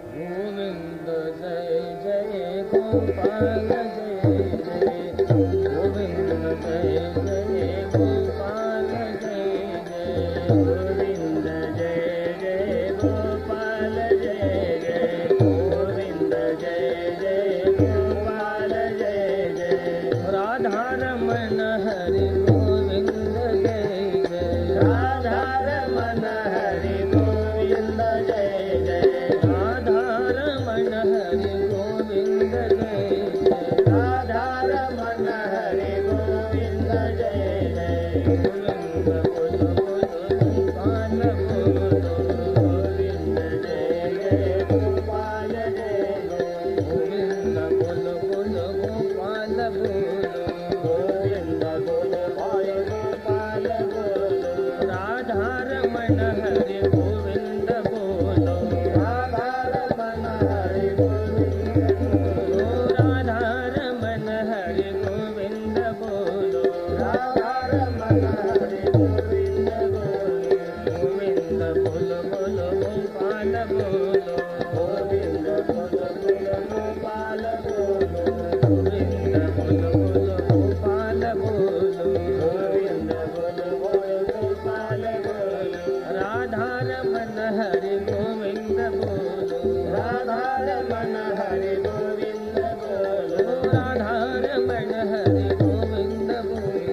गोविंद जय जय गोपाल जय जय, गोविंद जय जय गोपाल जय जय, गोविंद जय जय गोपाल जय जय, गोविंद जय जय गोपाल जय जय। राधा रमण हरि गोविंद जय जय, राधा रमण हरि गोविंद जय जय, राधा रमण हरि गोविंद जय जय, राधा रमण हरि गोविंद जय जय। गोविंद बोलो बोलो गोपाल बोलो, गोविंद जय जय गोपाल जय जय, गोविंद बोलो बोलो गोपाल बोलो, गोविंद बोलो भाई गोपाल बोलो। राधा रमण हरि गोविंद बोलो, राधा रमण हरि गोविंद बोलो, राधा रमण हरि गोविंद बोलो, राधा रमण हरि गोविंद बोलो, गोविंद बोलो बोलो गोपाल बोलो, गोविंद बोलो बोलो गोपाल बोलो। गोविंद बोल बोल गोपाल बोल राधा रमन हरि गोविंद बोलो राधा रमन हरि गोविंद बोल राधा रमन हरि गोविंद बोलो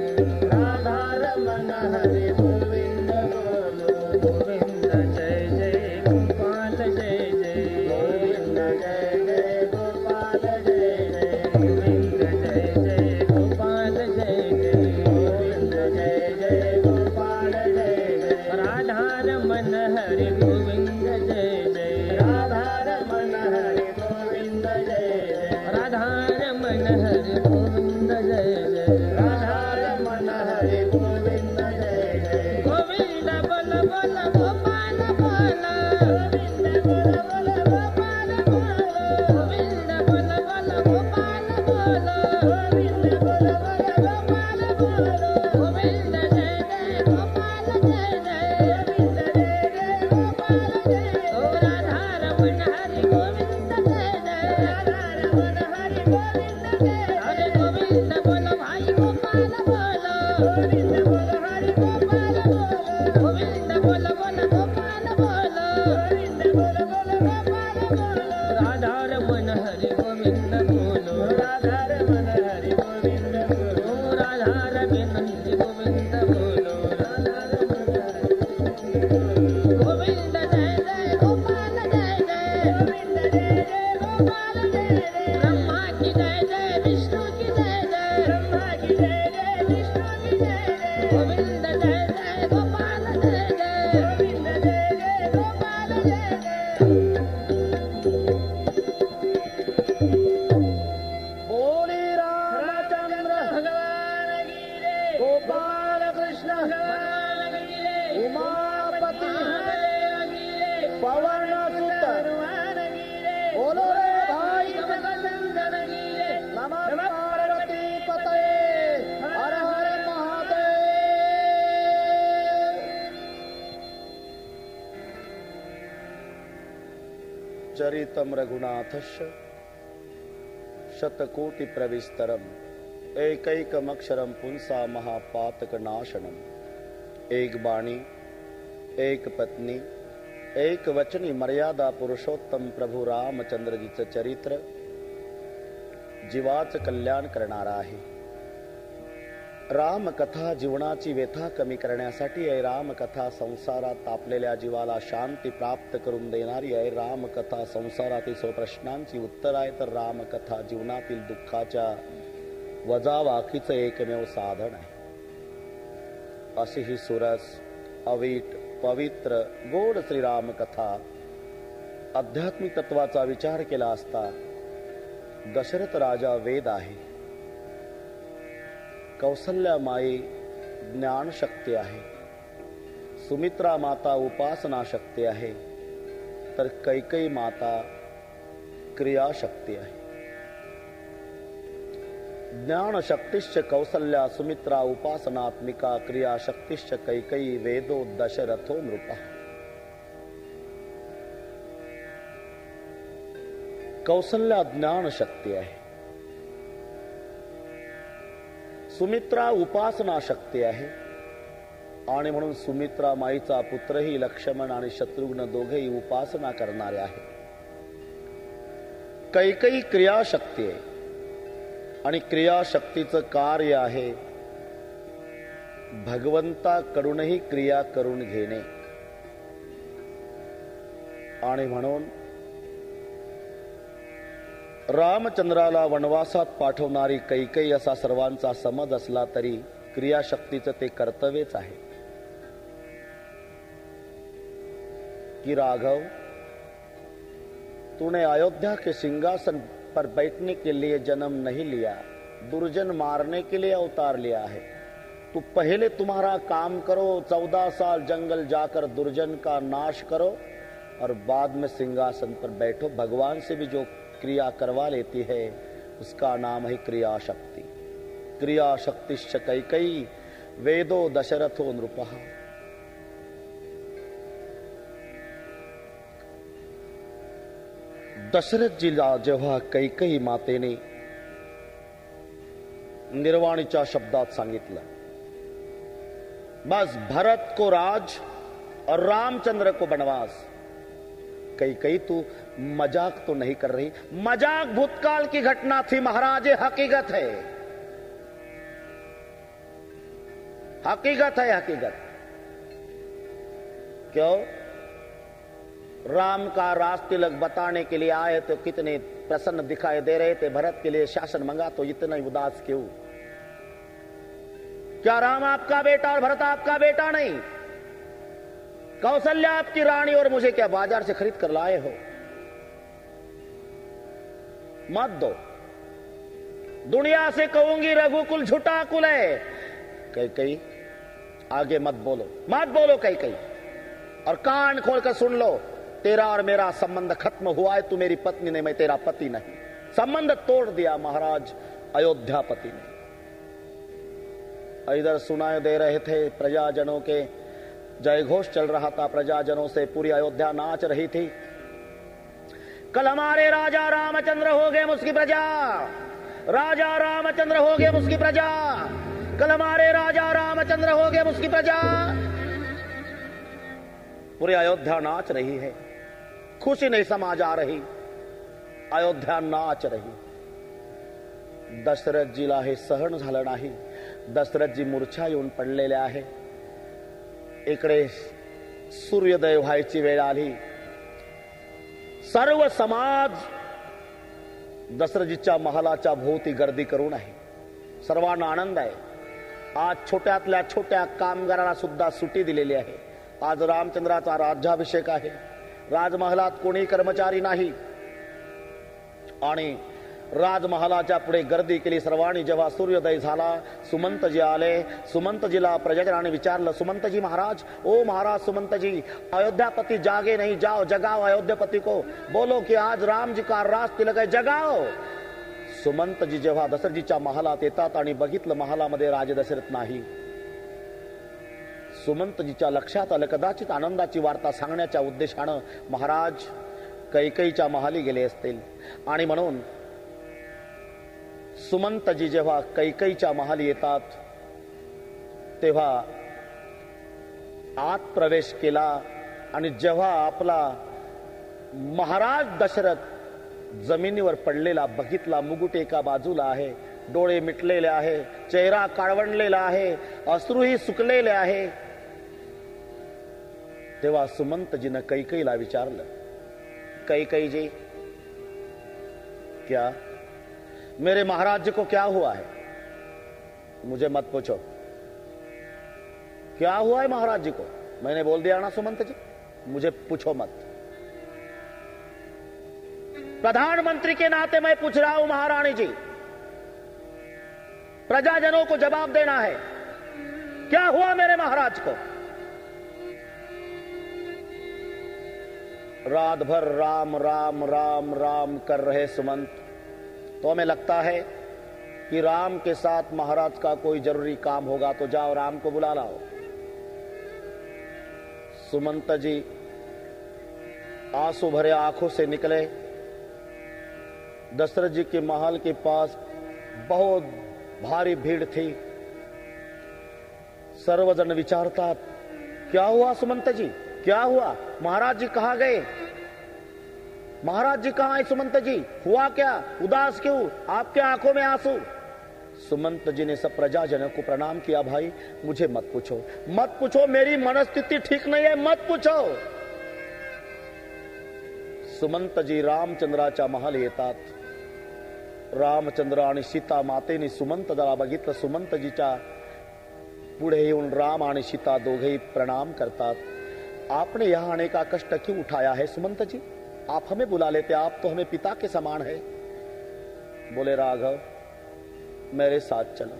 राधा रमन हरि गोविंद बोल गोविंद जय जय गोपाल जय जय गोविंद जय जय गोपाल जय जय गोविंद जय जय गोपाल जय जय गोविंद जय जय गोपाल जय जय राधा रमन हरि गोविंद जय जय राधा रमन हरि गोविंद जय जय राधा रमन हरि गोविंद जय जय राधा रमन हरि गोविंद जय जय गोविंद बोल बोल गोपाल बोल गोविंद बोल बोल गोपाल बोल गोविंद बोल बोल गोपाल बोल गोविंद बोल बोल गोपाल बोल गोविंद जय जय गोपाल जय जय गोविंद जय जय गोपाल जय जय ओ राधा रमन हरि गोविंद जय जय राधा रमन हरि गोविंद जय जय अरे गोविंद बोल भाई गोपाल बोल गोविंद बोल हरि गोपाल बोल गोविंद बोल बोल गोपाल बोल गोविंद बोल बोल गोपाल बोल राधा रमन हरि गोविंद बोलो राधा रमन हरि गोविंद बोल ओ राधा रमन हरि गोविंद बोलो राधा रमन हरि गोविंद जय जय गोपाल जय जय गोविंद जय जय गोपाल जय जय ब्रह्मा की जय जय विष्णु की जय जय ब्रह्मा की जय जय विष्णु की जय जय गोविंद जय जय गोपाल जय जय गोविंद जय जय गोपाल जय जय बोली रामचंद्र भगवान की जय गोपाल कृष्ण भगवान की जय उमापति पवन सुत भगवान की जय बोलो रे भाई जगदंदन की जय नमः पार्वती पतये हर हर महादेव चरितम रघुनाथस्य शतकोटि प्रविस्तरम एकैकमक्षरम पुंसा महापातक नाशनम। एक बाणी, एक पत्नी, एक वचनी मर्यादा पुरुषोत्तम प्रभू रामचंद्रजीचं चरित्र जीवाचं कल्याण करणारा आहे. रामकथा जीवनाची व्यथा कमी करण्यासाठी आहे. रामकथा संसारात तापलेल्या जीवाला शांती प्राप्त करून देणारी आहे. रामकथा संसारातील सर्व प्रश्नांची उत्तर आहे. तर रामकथा जीवनातील दुःखाच्या वजावाकीचं एकमेव साधन आहे. अशी ही सुरस, अवीट, पवित्र, गोड श्रीराम कथा आध्यात्मिक तत्वाचा विचार केला असता दशरथ राजा वेद आहे, कौसल्या माई ज्ञान शक्ती आहे, सुमित्रा माता उपासना शक्ती आहे, तर कैकेयी माता क्रिया शक्ती आहे. ज्ञान शक्तिश्च कौसल्या सुमित्रा उपासनात्मिका क्रिया शक्तिश्च कैकेयी वेदो दशरथो नृपः. कौसल्या ज्ञान शक्ती आहे, सुमित्रा उपासना शक्ती आहे आणि म्हणून सुमित्रा माईचा पुत्रही लक्ष्मण आणि शत्रुघ्न दोघेही उपासना करणारे आहे. कैकेयी क्रियाशक्ती आहे आणि क्रियाशक्तीचं कार्य आहे भगवंताकडूनही क्रिया करून घेणे. आणि म्हणून रामचंद्राला वनवासात पाठवणारी कैकेयी असा सर्वांचा समज असला तरी क्रियाशक्तीचं ते कर्तव्यच आहे कि राघव, तूने अयोध्या के सिंहासन पर बैठने के लिए जन्म नहीं लिया, दुर्जन मारने के लिए अवतार लिया है. तू पहले तुम्हारा काम करो, 14 साल जंगल जाकर दुर्जन का नाश करो और बाद में सिंहासन पर बैठो. भगवान से भी जो क्रिया करवा लेती है उसका नाम है क्रिया शक्ति. क्रिया शक्तिश्च कैकेयी वेदो दशरथो नृपः. दशरथजीला जेव्हा कैकेयी मातेने निर्वाणीच्या शब्दात सांगितलं बस भरत को राज और रामचंद्र को वनवास। कई तू मजाक तो नहीं कर रही? मजाक भूतकाल की घटना थी महाराज, ये हकीकत है, हकीकत है, हकीकत। क्यों? राम का राज तिलक बताने के लिए आए तो कितने प्रसन्न दिखाई दे रहे थे, भरत के लिए शासन मंगा तो इतना ही उदास क्यों? क्या राम आपका बेटा और भरत आपका बेटा नहीं? कौशल्या आपकी रानी और मुझे क्या बाजार से खरीद कर लाए हो? मत दो। दुनिया से कहूंगी रघुकुल झूठा कुल है। कई आगे मत बोलो, मत बोलो कई। और कान खोलकर सुन लो, तेरा और मेरा संबंध खत्म हुआ है। तू मेरी पत्नी नहीं, मैं तेरा पति नहीं। संबंध तोड़ दिया महाराज अयोध्यापति ने। इधर सुनाई दे रहे थे प्रजाजनों के जय घोष चल रहा था, प्रजाजनों से पूरी अयोध्या नाच रही थी। कल हमारे राजा रामचंद्र हो गए मुझकी प्रजा, राजा रामचंद्र हो गए मुझकी प्रजा, कल हमारे राजा रामचंद्र हो गए मुझकी प्रजा। पूरी अयोध्या नाच रही है, खुशी नहीं समा जा रही, अयोध्या नाच रही। दशरथ जीला हे सहन झालं नाही, दशरथजी मूर्छा येऊन पडलेले आहे। इकडे सूर्योदय व्हायची वेळ आली, सर्व समाज दशरथजीच्या महालाच्या भोवती गर्दी करून आहे। सर्वांना आनंद आहे। आज छोट्यातल्या छोट्या कामगारांना सुद्धा सुट्टी दिलेली आहे। आज रामचंद्राचा राज्याभिषेक आहे। राजमहालात कोणी कर्मचारी नाही आणि राजमहालाच्या पुढे गर्दी केली सर्वांनी। जेव्हा सूर्योदय झाला, सुमंतजी आले। सुमंतजीला प्रजाजनाने विचारलं, सुमंतजी महाराज, ओ महाराज सुमंतजी, अयोध्यापति जागे नहीं, जाओ जगाओ अयोध्यापति को, बोलो कि आज राम जी का राज तिलक आहे, जगाओ। सुमंतजी जेव्हा दशरथजीच्या महालात येतात आणि बघितलं महालामध्ये राजे दशरथ नाही, सुमंतजीच्या लक्षात आलं कदाचित आनंदाची वार्ता सांगण्याच्या उद्देशानं महाराज कैकेयीच्या महाली गेले असतील। आणि म्हणून सुमंतजी जेव्हा कैकेयीच्या महाली येतात तेव्हा आत प्रवेश केला आणि जेव्हा आपला महाराज दशरथ जमिनीवर पडलेला बघितला, मुकुट एका बाजूला आहे, डोळे मिटलेले आहे, चेहरा काळवंडलेला आहे, अश्रूही सुकलेले आहे, तेव्हा सुमंतजीनं कैकेयीला विचारलं, कैकेयी जी क्या मेरे महाराज जी को क्या हुआ है? मुझे मत पूछो क्या हुआ है महाराज जी को। मैंने बोल दिया ना सुमंत जी, मुझे पूछो मत। प्रधानमंत्री के नाते मैं पूछ रहा हूं महारानी जी, प्रजाजनों को जवाब देना है, क्या हुआ मेरे महाराज को? रात भर राम राम राम राम कर रहे सुमंत, तो हमें लगता है कि राम के साथ महाराज का कोई जरूरी काम होगा, तो जाओ राम को बुला लाओ। सुमंत जी आंसू भरे आंखों से निकले। दशरथ जी के महल के पास बहुत भारी भीड़ थी। सर्वजन विचारतात, क्या हुआ सुमंत जी, क्या हुआ? महाराज जी कहां गए? महाराज जी कहां है सुमंत जी? हुआ क्या? उदास क्यों? आपके आंखों में आंसू? सुमंत जी ने सब प्रजाजनों को प्रणाम किया। भाई मुझे मत पूछो, मत पूछो, मेरी मनस्थिति ठीक नहीं है, मत पूछो। सुमंत जी रामचंद्राच्या महाल येतात। रामचंद्र आणि सीता मातेने सुमंतला बघितलं। सुमंतजीच्या पुढे येऊन राम आणि सीता दोघेही प्रणाम करतात। आपने यहां आने का कष्ट क्यों उठाया है सुमंत जी? आप हमें बुला लेते, आप तो हमें पिता के समान है। बोले राघव मेरे साथ चलो,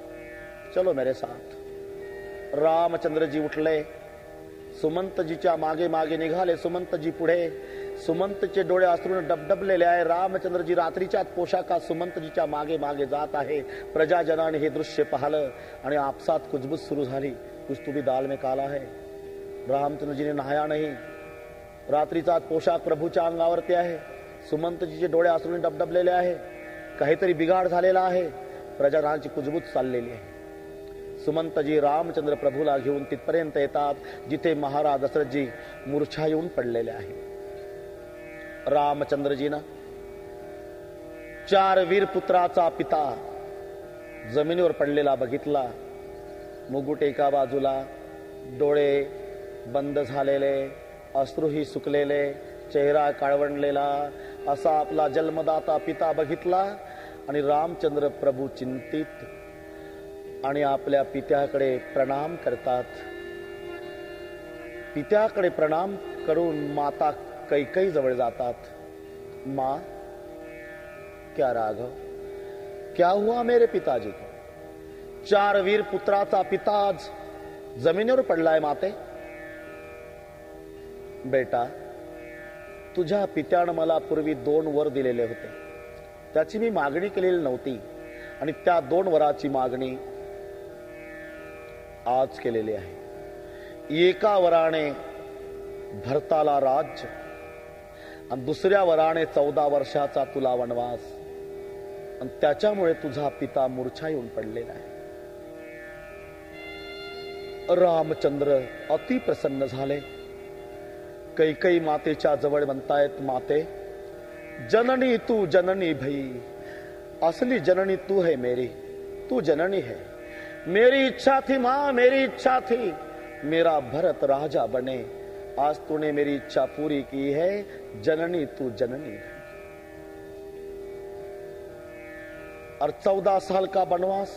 चलो मेरे साथ। रामचंद्र जी उठले, सुमंतजीच्या मागे मागे निघाले। सुमंतजी पुढे, सुमंतचे डोळे अश्रूने डबडबलेले आहे। रामचंद्रजी रात्रीच्या पोशाखात सुमंतजीच्या मागे मागे जात आहे। प्रजाजनाने हे दृश्य पाहिलं आणि आपसात कुजबुज सुरू झाली। कुछ तो भी दाल में काला है। रामचंद्रजीने नहाया नाही, रात्रीचा पोशाख प्रभूच्या अंगावरती आहे। सुमंतजीचे डोळे अश्रूने डबडबलेले आहे, काहीतरी बिघाड झालेला आहे। प्रजाजनांची कुजबुज चाललेली आहे। सुमंतजी रामचंद्र प्रभूला घेऊन तिथपर्यंत येतात जिथे महाराज दशरथजी मूर्छा येऊन पडलेले आहेत. रामचंद्रजीनं 4 वीर पुत्राचा पिता जमिनीवर पडलेला बघितला. मुकुट एका बाजूला, डोळे बंद झालेले, अश्रूही सुकलेले, चेहरा काळवंडलेला असा आपला जन्मदाता पिता बघितला आणि रामचंद्र प्रभू चिंतित आणि आपल्या पित्याकडे प्रणाम करतात. पित्याकडे प्रणाम करून माता कैकेयी जवळ जातात. मां, क्या राघव, क्या हुआ मेरे पिताजी को? 4 वीर पुत्राचा पिता आज जमिनीवर पडलाय माते. बेटा, तुझ्या पित्यानं मला पूर्वी 2 वर दिलेले होते. त्याची मी मागणी केलेली नव्हती आणि त्या 2 वराची मागणी आज केलेली आहे. एका वराने भरताला राज्य आणि दुसऱ्या वराने 14 वर्षाचा तुला वनवास, आणि त्याच्यामुळे तुझा पिता मूर्छा येऊन पडलेला आहे. रामचंद्र अति प्रसन्न झाले. कैकेयी मातेच्या जवळ म्हणतायत, माते, जननी तू जननी भई, असली जननी तू है मेरी, तू जननी है. मेरी इच्छा थी मां, मेरी इच्छा थी मेरा भरत राजा बने. आज तूने मेरी इच्छा पूरी की है. जननी तू जननी है. और 14 साल का वनवास,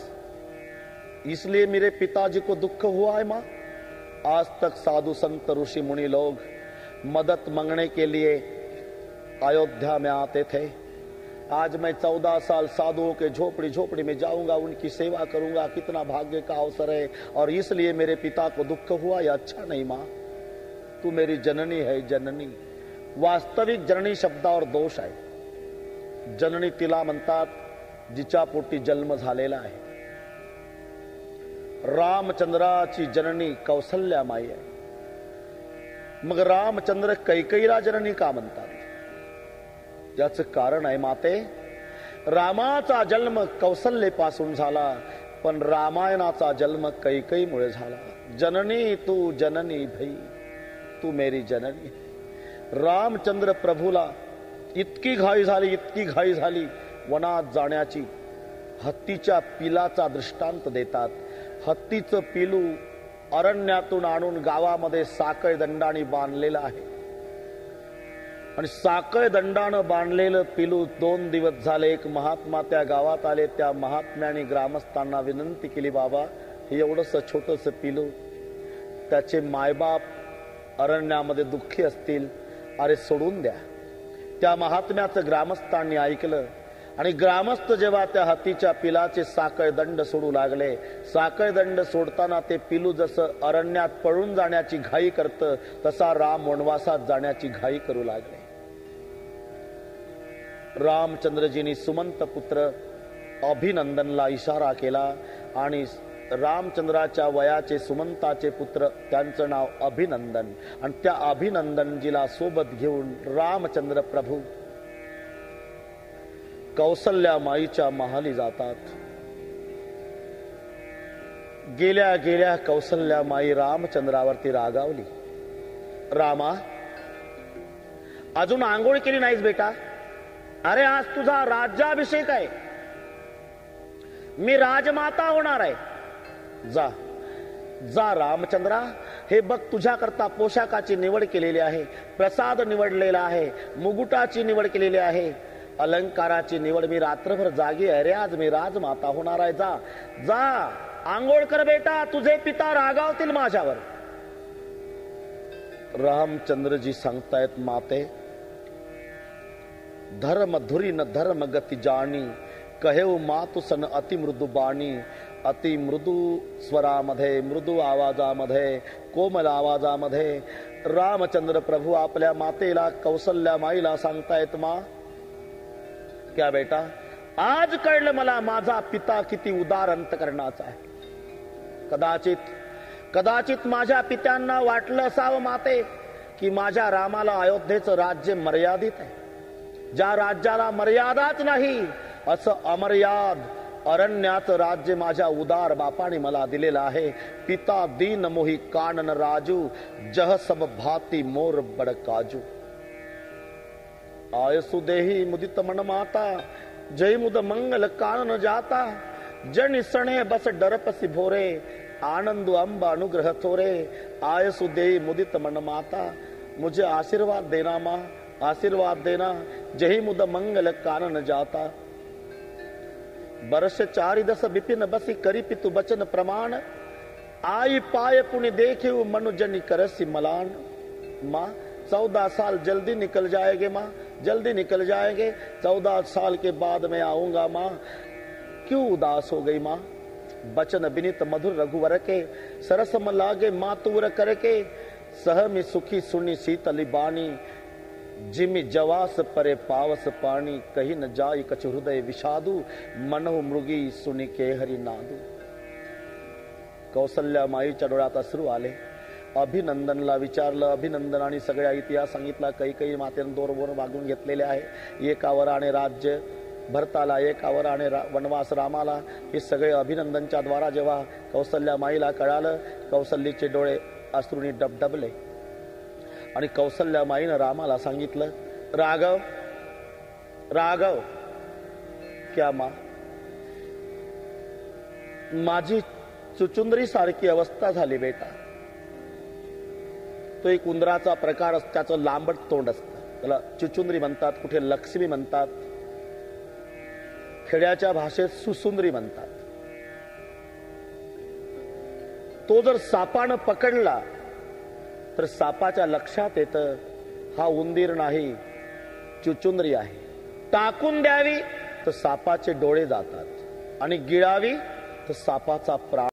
इसलिए मेरे पिताजी को दुख हुआ है मां. आज तक साधु संत ऋषि मुनि लोग मदद मांगने के लिए अयोध्या में आते थे. आज मैं 14 साल साधुओं के झोपड़ी झोपड़ी में जाऊंगा, उनकी सेवा करूंगा. कितना भाग्य का अवसर है. और इसलिए मेरे पिता को दुख हुआ. यह अच्छा नहीं मां. तू मेरी जननी है, जननी. वास्तविक जननी शब्दावर दोष आहे. जननी तिला म्हणतात जिच्या पोटी जन्म झालेला आहे. रामचंद्राची जननी कौसल्या माई आहे. मग रामचंद्र कैकेयीला जननी का म्हणतात? याचं कारण आहे, माते, रामाचा जन्म कौसल्येपासून झाला, पण रामायणाचा जन्म कैकेयीमुळे झाला. जननी तू जननी भई, तू मेरी जननी. रामचंद्र प्रभूला इतकी घाई झाली, इतकी घाई झाली वनात जाण्याची. हत्तीच्या पिलाचा दृष्टांत देतात. हत्तीचं पिलू अरण्यातून आणून गावामध्ये साखळ दंडाने बांधलेलं आहे आणि साखळ दंडानं बांधलेलं पिलू 2 दिवस झाले. एक महात्मा त्या गावात आले. त्या महात्म्याने ग्रामस्थांना विनंती केली, बाबा, हे एवढंसं छोटंसं पिलू, त्याचे मायबाप अरण्यामध्ये दुःखी असतील, अरे सोडून द्या. त्या महात्म्याचं ग्रामस्थांनी ऐकलं आणि ग्रामस्थ जेव्हा त्या हत्तीच्या पिलाचे साखळ दंड सोडू लागले, साखळ दंड सोडताना ते पिलू जसं अरण्यात पळून जाण्याची घाई करतं, तसा राम वनवासात जाण्याची घाई करू लागले. रामचंद्रजींनी सुमंत पुत्र अभिनंदनला इशारा केला आणि रामचंद्राच्या वयाचे सुमंताचे पुत्र, त्यांचं नाव अभिनंदन, आणि त्या अभिनंदनजीला सोबत घेऊन रामचंद्र प्रभू कौसल्या माईच्या महाली जातात. गेल्या गेल्या कौसल्या माई रामचंद्रावरती रागावली. रामा, अजून आंघोळ केली नाहीस बेटा? अरे आज तुझा राज्याभिषेक आहे, मी राजमाता होणार आहे. जा जा रामचंद्रा, हे बघ तुझ्याकरता पोशाखाची निवड केलेली आहे, प्रसाद निवडलेला आहे, मुकुटाची निवड केलेली आहे, अलंकाराची निवड. मी रात्रभर जागी आहे रे, आज मी राजमाता होणार आहे. जा जा आंघोळ कर बेटा, तुझे पिता रागावतील माझ्यावर. रामचंद्रजी सांगतायत, माते, धर्म धुरी न धर्म गती जाणी, कहेव मातु सन अति मृदू बाणी. अति मृदू स्वरामध्ये, मृदू आवाजामध्ये, कोमल आवाजामध्ये रामचंद्र प्रभू आपल्या मातेला, कौसल्या माईला सांगतायत, मा, क्या बेटा, आज कळलं मला माझा पिता किती उदार अंतकरणाचा आहे. कदाचित माझ्या पित्यांना वाटलं असावं, माते, की माझ्या रामाला अयोध्येचं राज्य मर्यादित आहे. ज्या राज्याला मर्यादाच नाही असं अमर्याद अरण्यात राज्य माझ्या उदार बापाने मला दिलेलं आहे. पिता दीन मोही कानन राजू, जह सब भाती मोर बड काजू. आयसु देही मुदित मन माता, जय मुद मंगल कानन जाता. जन सणे बस डरपसी भोरे, आनंद अंब अनुग्रह थोरे. आयसु देही मुदित मन माता, मुझे आशीर्वाद देना माँ, आशीर्वाद देना. जय मुद मंगल कानन जाता. बरस 4 विपिन बसी, करी पितु बचन प्रमाण. आई पाय पुण्य देखे मनु जनि करसी मलान. माँ 14 साल जल्दी निकल जाएंगे माँ, जल्दी निकल जाएंगे. 14 साल के बाद मैं आऊंगा माँ. क्यों उदास हो गई माँ? बचन विनित मधुर रघुवर के, सरसम लागे मातुर करके. सहमि सुखी सुनी शीतली बानी, जिमि जवास परे पावस पानी. कही न जाई कछु हृदय विषादू, मनहु मृगी सुनी के हरि नादू. कौसल्या माईच्या डोळ्यात अश्रू आले. अभिनंदनला विचारलं. अभिनंदनाने सगळ्या इतिहास सांगितला. काही मातेनं दोरवर वागून घेतलेले आहे. एकावर आणि राज्य भरताला, एकावर आणि वनवास रामाला. हे सगळे अभिनंदनच्या द्वारा जेव्हा कौसल्या माईला कळालं, कौसल्येचे डोळे अश्रूंनी डबडबले. आणि कौसल्या माईनं रामाला सांगितलं, राघव राघव. क्या माँ? माझी चुचुंदरी सारखी अवस्था झाली बेटा. तो एक उंदराचा प्रकार, त्याचं लांबट तोंड असतं, त्याला चुचुंदरी म्हणतात, कुठे लक्ष्मी म्हणतात, खेड्याच्या भाषेत सुसुंदरी म्हणतात. तो जर सापानं पकडला तर सापाच्या लक्षात येतं हा उंदीर नाही, चुचुंदरी आहे. टाकून द्यावी तर सापाचे डोळे जातात, आणि गिळावी तर सापाचा प्राण